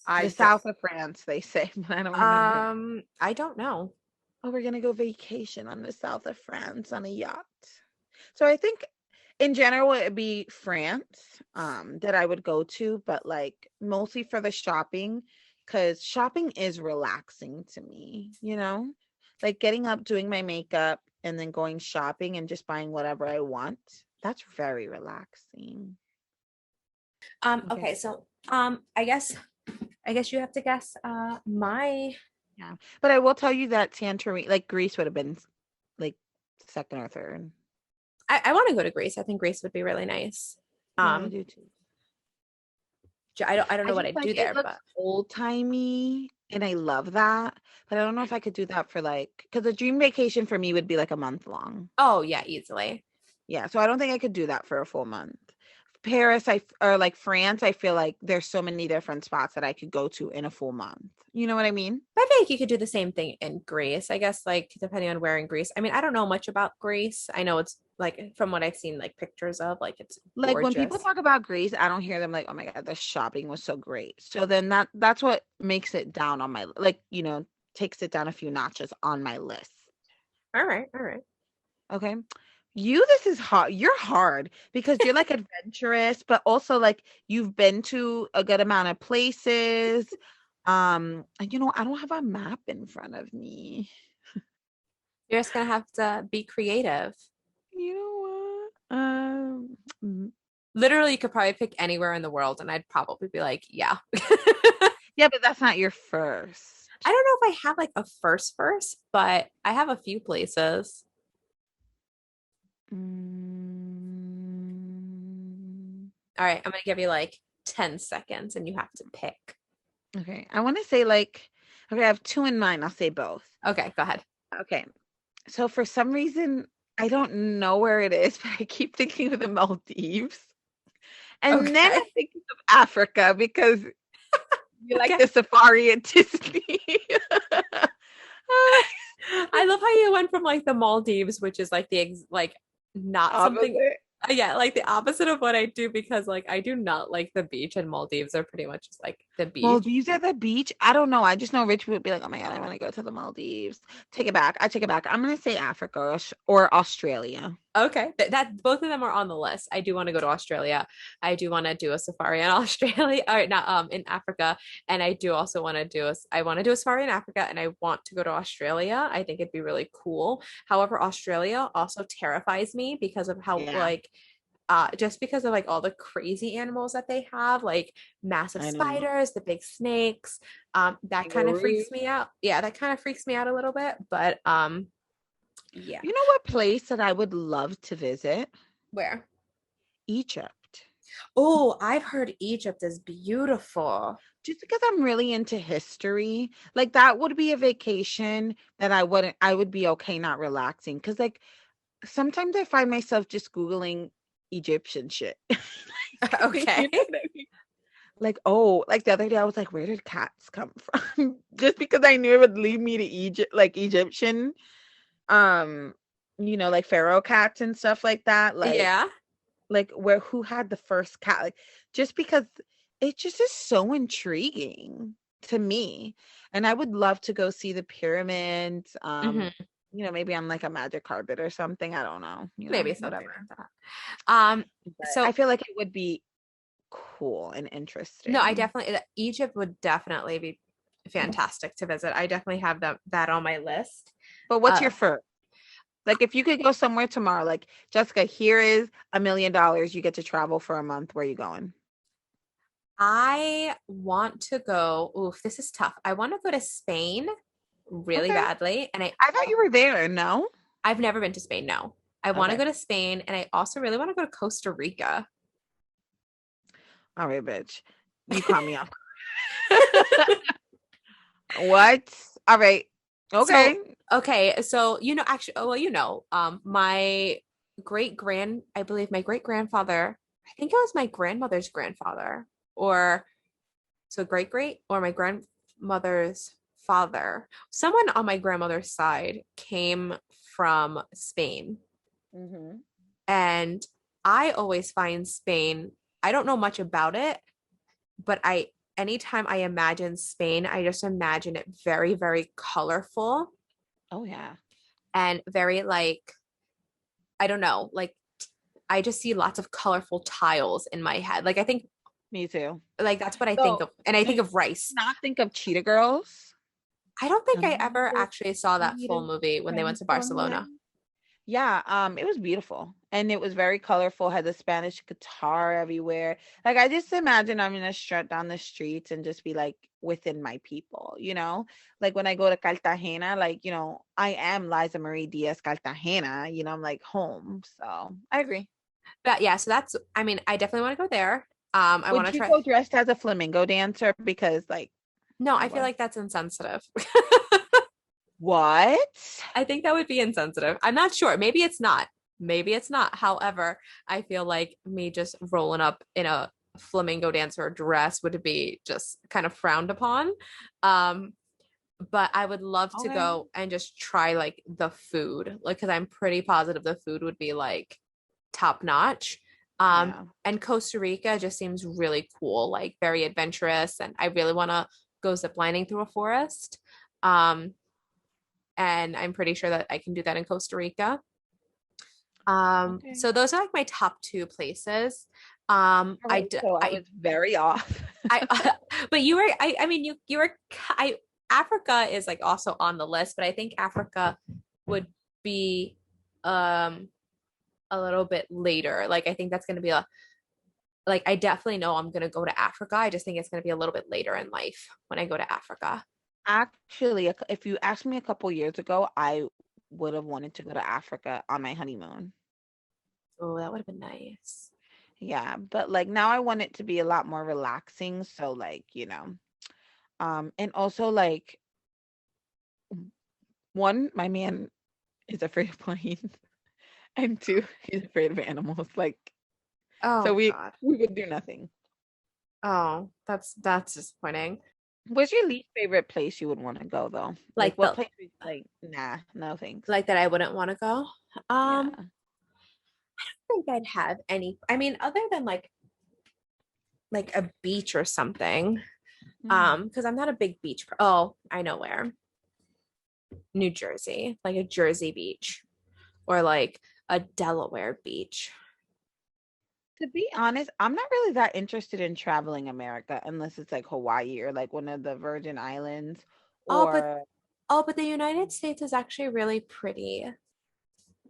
I The don't. south of France, they say, but I don't remember. I don't know. Oh, we're gonna go vacation on the south of France on a yacht. So I think in general it'd be France that I would go to, but like mostly for the shopping because shopping is relaxing to me, you know? Like getting up, doing my makeup, and then going shopping and just buying whatever I want. That's very relaxing. Okay. Okay, so I guess you have to guess my Yeah. But I will tell you that Santorini, like Greece would have been like second or third. I want to go to Greece. I think Greece would be really nice. Yeah, I Um, do too. I don't I know what just I'd do like it there, looks but old-timey and I love that. But I don't know if I could do that for like because a dream vacation for me would be like a month long. oh yeah, easily. Yeah, so I don't think I could do that for a full month. Paris, or like France, I feel like there's so many different spots that I could go to in a full month. You know what I mean? I feel like you could do the same thing in Greece. I guess like depending on where in Greece. I mean, I don't know much about Greece. I know it's like from what I've seen like pictures of, like it's Like when people gorgeous. talk about Greece, I don't hear them like, "Oh my God, the shopping was so great." So then that's what makes it down on my like, takes it down a few notches on my list. All right, all right. Okay. This is hard. You're hard because you're like adventurous, but also like you've been to a good amount of places. And I don't have a map in front of me. You're just gonna have to be creative. You know what? Mm, Literally, you could probably pick anywhere in the world, and I'd probably be like, yeah. I yeah, but that's not your first. don't know if I have like a first, but I have a few places. Mm, All right, I'm gonna give you like 10 seconds and you have to pick. okay. I want to say like, okay, I have two in mind. I'll say both. Okay, go ahead. Okay. So for some reason, I don't know where it is, but I keep thinking of the Maldives. And then Okay. I'm thinking of Africa because you like Okay. the safari at Disney. I love how you went from like the Maldives, which is like like not something Opposite. yeah, like the opposite of what I do because like I do not like the beach and Maldives are pretty much just like the beach. Maldives at the beach? I don't know. I just know rich people would be like, oh my God, I want to go to the Maldives. Take it back. I take it back. I'm going to say Africa or Australia. Okay, that both of them are on the list. I do want to go to Australia. I do want to do a safari in Australia, or not in Africa, and I do also want to I want to do a safari in Africa, and I want to go to Australia. I think it'd be really cool. However, Australia also terrifies me because of how Yeah, like just because of like all the crazy animals that they have, like massive I know. spiders, the big snakes. That kind of Kangaroos. freaks me out. Yeah, that kind of freaks me out a little bit, but yeah. You know what place that I would love to visit? Where? Egypt. Oh, I've heard Egypt is beautiful. Just because I'm really into history, like that would be a vacation that I would be okay not relaxing. Cause like sometimes I find myself just Googling Egyptian shit. Okay. You know what I mean? Like, oh, like the other day I was like, where did cats come from? Just because I knew it would lead me to Egypt, like Egyptian, um, like pharaoh cats and stuff like that. Yeah. Like where who had the first cat? Like just because it just is so intriguing to me. And I would love to go see the pyramids. Hmm. Maybe on like a magic carpet or something. I don't know, Maybe something whatever. like that. Um, But I so feel like it would be cool and no, I interesting. definitely Egypt would definitely be fantastic to visit. I definitely have that on my list. But what's Uh, your first? Like if you could go somewhere tomorrow, like Jessica, here is $1 million. You get to travel for a month. Where are you going? I want to go. Oof, this is tough. I want to go to Spain really Okay. badly, and I thought you were there. No? I've never been to Spain. No, I want to Okay. go to Spain, and I also really want to go to Costa Rica. All right, bitch. You caught me off. What? All right. So, Okay. okay, so actually, oh well, my I believe my great grandfather, I think it was my grandmother's grandfather, or so great great, or my grandmother's father. Someone on my grandmother's side came from Spain, Hmm. and I always find Spain, I don't know much about it, but anytime I imagine Spain, I just imagine it very, very colorful Oh yeah. and very like, I don't know, like I just see lots of colorful tiles in my head. Like I think Me too. like that's what I think So, of. And I do think you of rice. not think of Cheetah Girls? I don't think I Come ever with actually saw that Cheetah full movie when they went to Barcelona. Princess. Yeah, it was beautiful and it was very colorful, had the Spanish guitar everywhere. Like I just imagine I'm gonna strut down the streets and just be like within my people. Like when I go to Cartagena, like, I am Liza Marie Diaz Cartagena, I'm like home. So I agree. But yeah, so that's, I mean, I definitely want to go there. I want Would to you try. go dressed as a flamingo dancer? Because like No, I I feel would. like that's insensitive. What? I think that would be insensitive. I'm not sure. Maybe it's not. Maybe it's not. However, I feel like me just rolling up in a flamingo dancer dress would be just kind of frowned upon. Um, but I would love to Okay. go and just try like the food, like because I'm pretty positive the food would be like top notch. Yeah. And Costa Rica just seems really cool, like very adventurous, and I really want to go ziplining through a forest. Um, and I'm pretty sure that I can do that in Costa Rica. Okay. So those are like my top two places. All right. So I was very off. I, but I mean, you were, Africa is like also on the list, but I think Africa would be, um, a little bit later. Like, I think that's going to be like, I definitely know I'm going to go to Africa. I just think it's going to be a little bit later in life when I go to Africa. Actually, if you asked me a couple years ago, I would have wanted to go to Africa on my honeymoon. Oh, that would have been nice. Yeah, but like now I want it to be a lot more relaxing. So like, and also like one, my man is afraid of planes, and two, he's afraid of animals. Like, so Oh we God. we would do nothing. Oh, that's disappointing. What's your least favorite place you would want to go though? Like Like what the place is like, nah, no thanks. like that I wouldn't want to go. Yeah. I think I'd have any. I mean, other than like a beach or something. Hmm. Because I'm not a big beach. Oh, I know where. New Jersey, like a Jersey beach, or like a Delaware beach. To be honest, I'm not really that interested in traveling America unless it's like Hawaii or like one of the Virgin Islands Oh, but or the United States is actually really pretty.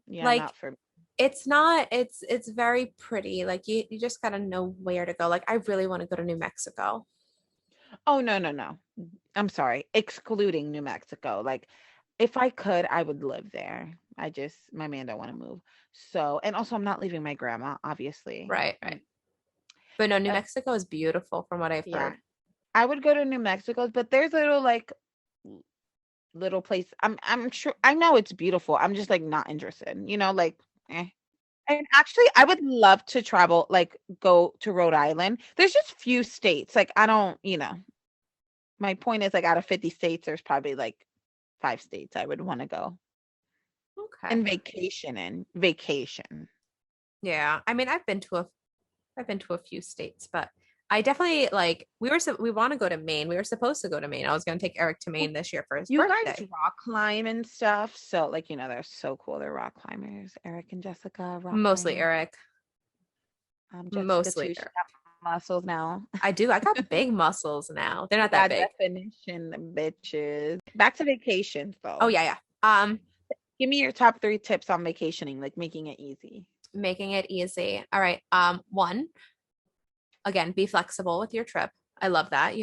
yeah, Like not for me. it's not it's very pretty. Like you just gotta know where to go. Like I really want to go to New Mexico. Oh, no, no, no. I'm sorry. Excluding New Mexico. Like if I could, I would live there. My man don't want to move. So, and also I'm not leaving my grandma, obviously. Right, right. But no, New Uh, Mexico is beautiful from what I've yeah. heard. I would go to New Mexico, but there's little like little place. I'm sure I know it's beautiful. I'm just like not interested. Like eh. And actually I would love to travel, like go to Rhode Island. There's just few states. Like I don't, my point is like out of 50 states, there's probably like 5 states I would want to go Okay. and vacation. Yeah. I mean, I've been to a few states, but I definitely like we want to go to Maine. We were supposed to go to Maine. I was going to take Eric to Well, Maine this year for his you guys birthday. rock climb and stuff. So like, they're so cool. They're rock climbers. Eric and Jessica, rock Mostly climbers. Eric. Jessica Mostly too. She Eric. got muscles now. I do. I got big muscles now. They're not that Got big. definition, bitches. Back to vacations Oh though. yeah, yeah. Give me your top 3 tips on vacationing, like making it easy. Making it easy. All right. One, again, be flexible with your trip. I love that.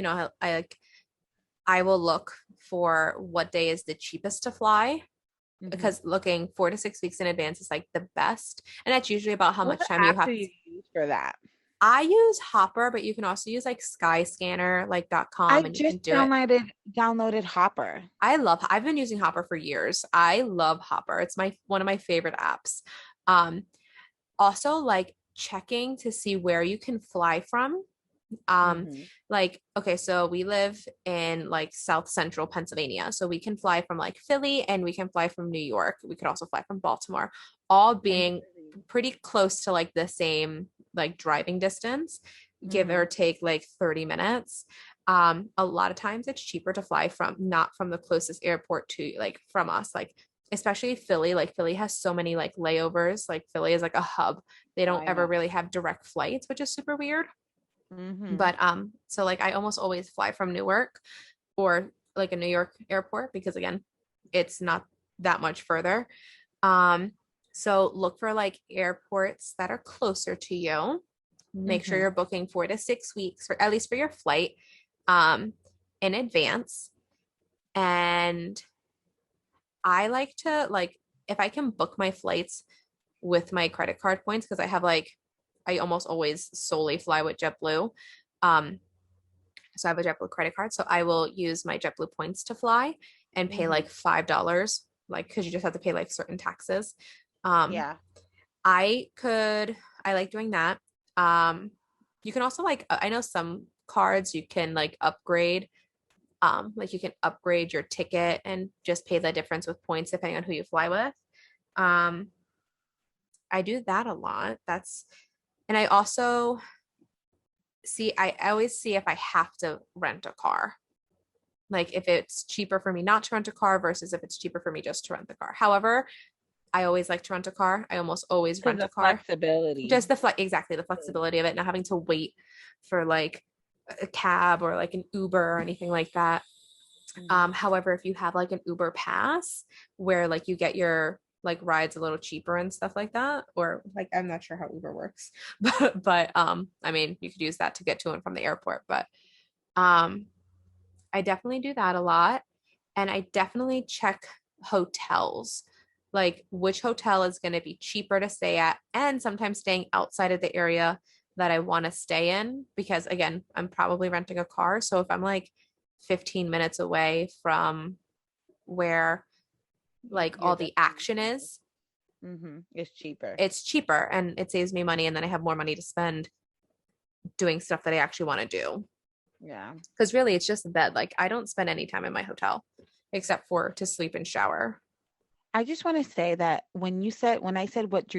I will look for what day is the cheapest to fly Hmm. because looking 4 to 6 weeks in advance is like the best. And that's usually about how What much time you app do have. you use for that? I use Hopper, but you can also use like Skyscanner, like I .com, and you can just do it. downloaded Hopper. I've been using Hopper for years. I love Hopper. It's my one of my favorite apps. Um, Also like checking to see where you can fly from. Um, Hmm. like, okay, so we live in like South Central Pennsylvania. So we can fly from like Philly and we can fly from New York. We could also fly from Baltimore, all And being pretty close to like the same like driving distance, give hmm or take like 30 minutes. A lot of times it's cheaper to fly from not from the closest airport to like from us. Like especially Philly, like Philly has so many like layovers. Like Philly is like a hub. They don't I ever know. really have direct flights, which is super weird. Hmm. But so like I almost always fly from Newark or like a New York airport because again, it's not that much further. Um, so look for like airports that are closer to you. Make sure Hmm. you're booking 4 to 6 weeks for at least for your flight um in advance. And I like to like if I can book my flights with my credit card points because I have like I almost always solely fly with JetBlue. Um, so I have a JetBlue credit card. So I will use my JetBlue points to fly and pay Hmm. like $5, like because you just have to pay like certain taxes. Um, Yeah. I could I like doing that. You can also like I know some cards you can like you can upgrade your ticket and just pay the difference with points depending on who you fly with. Um, I do that a lot. And I also I always see if I have to rent a car. Like if it's cheaper for me not to rent a car versus if it's cheaper for me just to rent the car. However, I always like to rent a car. I almost always Because rent a of car. flexibility. Just exactly the flexibility of it, not having to wait for like a cab or like an Uber or anything like that. Mhm. However, if you have like an Uber pass where like you get your like rides a little cheaper and stuff like that, or like I'm not sure how Uber works, but I mean you could use that to get to and from the airport. But um I definitely do that a lot. And I definitely check hotels, like which hotel is going to be cheaper to stay at, and sometimes staying outside of the area that I want to stay in. Because again, I'm probably renting a car. So if I'm like 15 minutes away from where like Your all the action destination. is, It's cheaper. it's cheaper and it saves me money. And then I have more money to spend doing stuff that I actually want to do. Yeah. Because really, it's just the bed. Like I don't spend any time in my hotel except for to sleep and shower. I just want to say that when I said what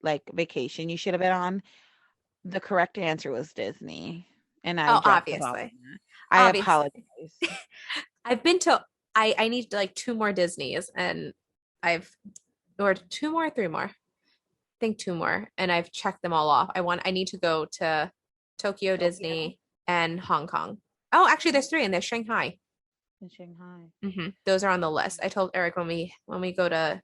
like vacation you should have been on, the correct answer was Disney. And I Oh, dropped the ball on obviously. that. I Obviously. apologize. I've been to I need like two more Disneys and I've or two more, three more. think two more, and I've checked them all off. I need to go to Tokyo Tokyo Disney and Hong Kong. Oh, actually, there's three, and there's Shanghai. and Shanghai. Those are on the list. I told Eric when we go to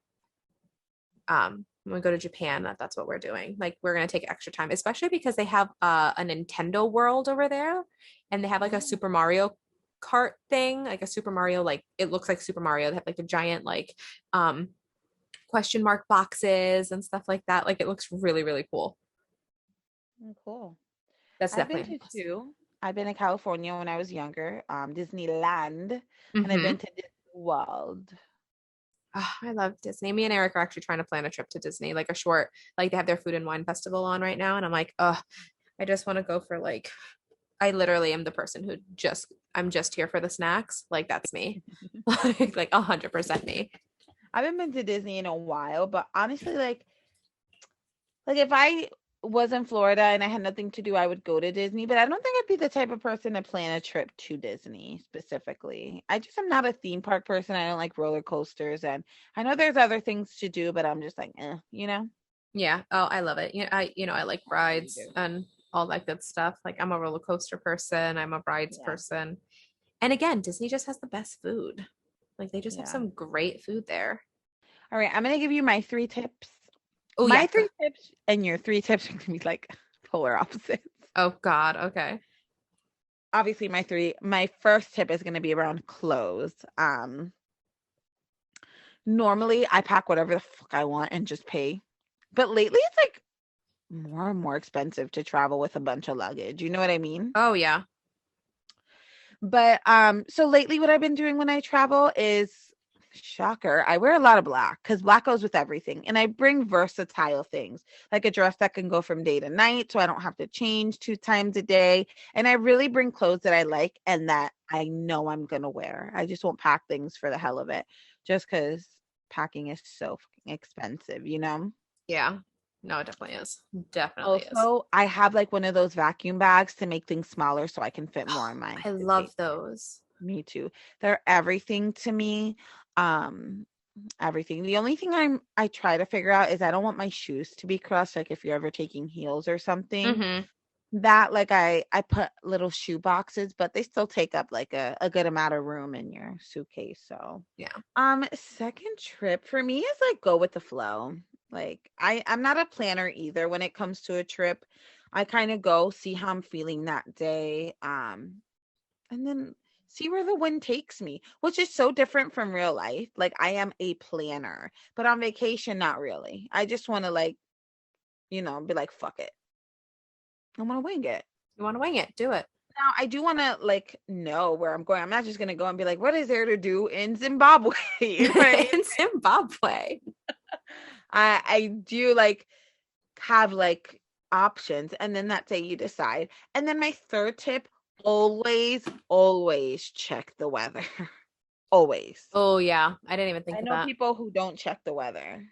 Japan that's what we're doing. Like we're gonna take extra time, especially because they have a Nintendo World over there, and they have like a Oh, Super Mario Kart thing, like a Super Mario, like it looks like Super Mario. They have like a giant like um question mark boxes and stuff like that. Like it looks really, really cool. cool. That's I've been definitely on to the list. two. I've been to California when I was younger, Disneyland, and I've Mm-hmm. been to Disney World. Oh, I love Disney. Me and Eric are actually trying to plan a trip to Disney, like a short, like they have their food and wine festival on right now. And I'm like, oh, I just want to go for like, I literally am the person who I'm just here for the snacks. Like that's me. Like 100% me. I haven't been to Disney in a while, but honestly, like if I was in Florida and I had nothing to do, I would go to Disney, but I don't think I'd be the type of person to plan a trip to Disney specifically. I just am not a theme park person. I don't like roller coasters, and I know there's other things to do, but I'm just like, you know? Yeah. Oh, I love it. I like You rides do. and all that good stuff. Like I'm a roller coaster person. I'm a rides Yeah. person. And again, Disney just has the best food. Like they just have Yeah. some great food there. All right, I'm gonna give you my three tips. Oh My yeah. three tips and your three tips are gonna be like polar opposites. Oh God. Okay. Obviously, my first tip is gonna be around clothes. Normally I pack whatever the fuck I want and just pay. But lately it's like more and more expensive to travel with a bunch of luggage. You know what I mean? Oh yeah. But so lately what I've been doing when I travel is shocker, I wear a lot of black because black goes with everything. And I bring versatile things, like a dress that can go from day to night so I don't have to change two times a day. And I really bring clothes that I like and that I know I'm gonna wear. I just won't pack things for the hell of it, just because packing is so fucking expensive, you know? Yeah. No, it definitely is. Definitely is. Also, I have like one of those vacuum bags to make things smaller so I can fit more in my I love suitcase. those. Me too. They're everything to me. Um, everything. The only thing I try to figure out is I don't want my shoes to be crushed. Like if you're ever taking heels or something, Mm-hmm. that like I put little shoe boxes, but they still take up like a good amount of room in your suitcase. So Yeah. second trip for me is like go with the flow. Like I'm not a planner either when it comes to a trip. I kind of go see how I'm feeling that day. And then see where the wind takes me, which is so different from real life. Like I am a planner, but on vacation, not really. I just want to like, be like, fuck it. I want to wing it. You want to wing it? Do it. Now I do want to like know where I'm going. I'm not just gonna go and be like, what is there to do in Zimbabwe? You know what I mean? In Zimbabwe. I do like have like options, and then that's how you decide. And then my third tip, always check the weather. Always. Oh yeah. I didn't even I think of know that. people who don't check the weather.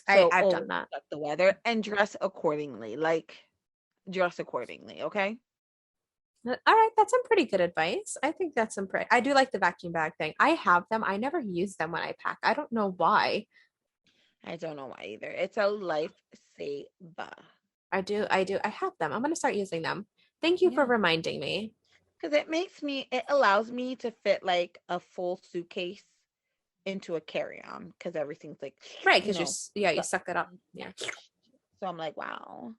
I So I've always done that. check the weather and dress accordingly. Like dress accordingly, okay? All right, that's some pretty good advice. I think that's some pretty. I do like the vacuum bag thing. I have them. I never use them when I pack. I don't know why. I don't know why either. It's a lifesaver. I do. I do. I have them. I'm gonna start using them. Thank you for Yeah. reminding me. Because it allows me to fit like a full suitcase into a carry-on because everything's like, Right, you because know, yeah, you suck- suck it up. Yeah. so I'm like, wow,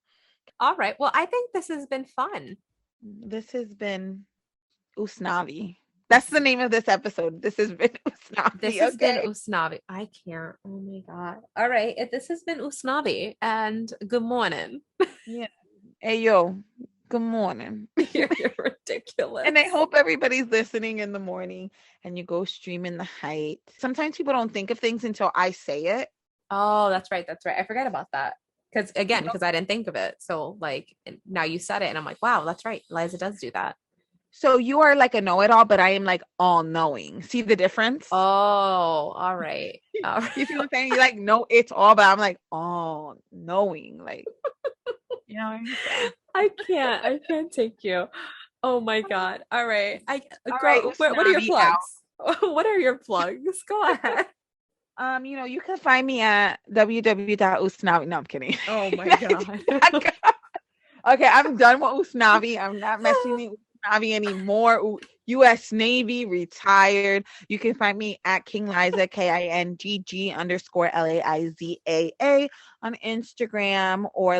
All right. Well, I think this has been fun. this has been Usnavi. That's the name of this episode. This has been This Usnavi, has been okay? Usnavi. I can't. Oh my God. All right. This has been Usnavi and good morning. Yeah. Hey, yo, good morning. You're ridiculous. And I hope everybody's listening in the morning and you go stream in the height. Sometimes people don't think of things until I say it. Oh, that's right. That's right. I forgot about that. Because again, You know, because I didn't think of it. So like now you said it and I'm like, wow, that's right. Liza does do that. so you are like a know-it-all, but I am like all knowing. See the difference? Oh, all right. All right. You see what I'm saying? You're like, no, it's all, but I'm like, all knowing. Like, you know what I mean? So. I can't take you. Oh my God. All right. I All right, go, what are your Usnavi out. plugs? What are your plugs? Go ahead. You can find me at www.usnavi. No, I'm kidding. Oh my God. Okay, I'm done with Usnavi. I'm not messing with Usnavi anymore. U.S. Navy retired. You can find me at King Liza, KINGG_LAIZAA on Instagram, or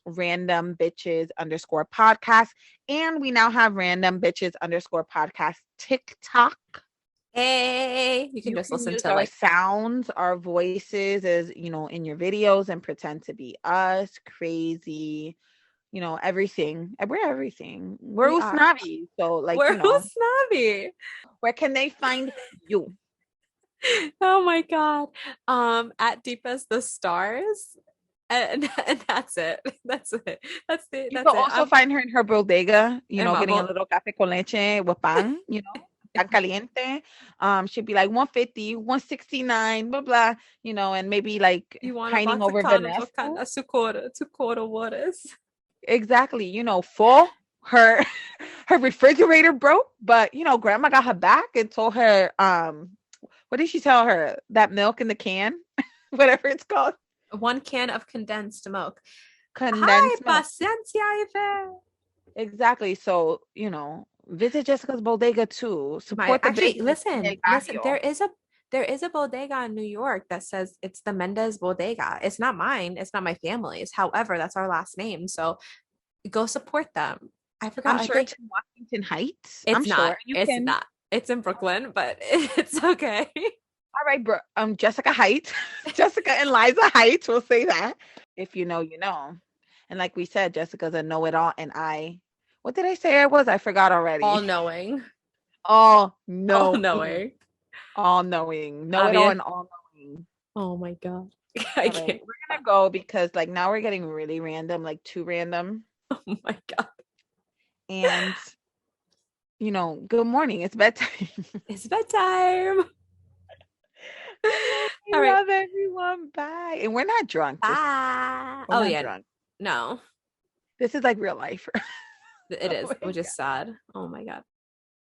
random bitches underscore podcast. And we now have random bitches underscore podcast TikTok. Hey, you can You just can listen use to our like sounds, our voices as, in your videos and pretend to be us, crazy, everything. We're everything. We're we are. Usnavi. So, We're Usnavi. where can they find you? Oh my God. At Deep as the Stars. And that's it. That's it. You That's can it. also find her in her bodega, I'm getting a about little café con leche with pan, pan caliente. She'd be like 150, 169, blah, blah, and maybe like you want a pining box of over condoms Vanessa. with two quarter waters. Exactly. Full. Her her refrigerator broke, but grandma got her back and told her, what did she tell her? That milk in the can, whatever it's called, 1 can of condensed milk. Hi, condensed milk. paciencia, Ife. Exactly. So, visit Jessica's bodega too. My Support the actually business in listen, El listen. Barrio. There is a bodega in New York that says it's the Mendez Bodega. It's not mine. It's not my family's. However, that's our last name. So go support them. I I'm forgot. I sure it's think in Washington Heights. I'm it's not. sure you It's can. not. It's in Brooklyn, but it's okay. All right, bro. Jessica Heights, Jessica and Liza Heights. We'll say that. If you know, you know. And like we said, Jessica's a know-it-all, and what did I say I was? I forgot All already. knowing. All All knowing, knowing. all knowing, know-it-all, Abby. and all knowing. Oh my God. I All right, can't. we're gonna go because now we're getting really random, like too random. Oh my God. And good morning. It's bedtime. It's bedtime. I All right. love everyone. Bye. And we're not drunk. Just Bye. we're Oh not yeah. drunk. No, This is like real life. it Oh is, my which is sad. Oh my God.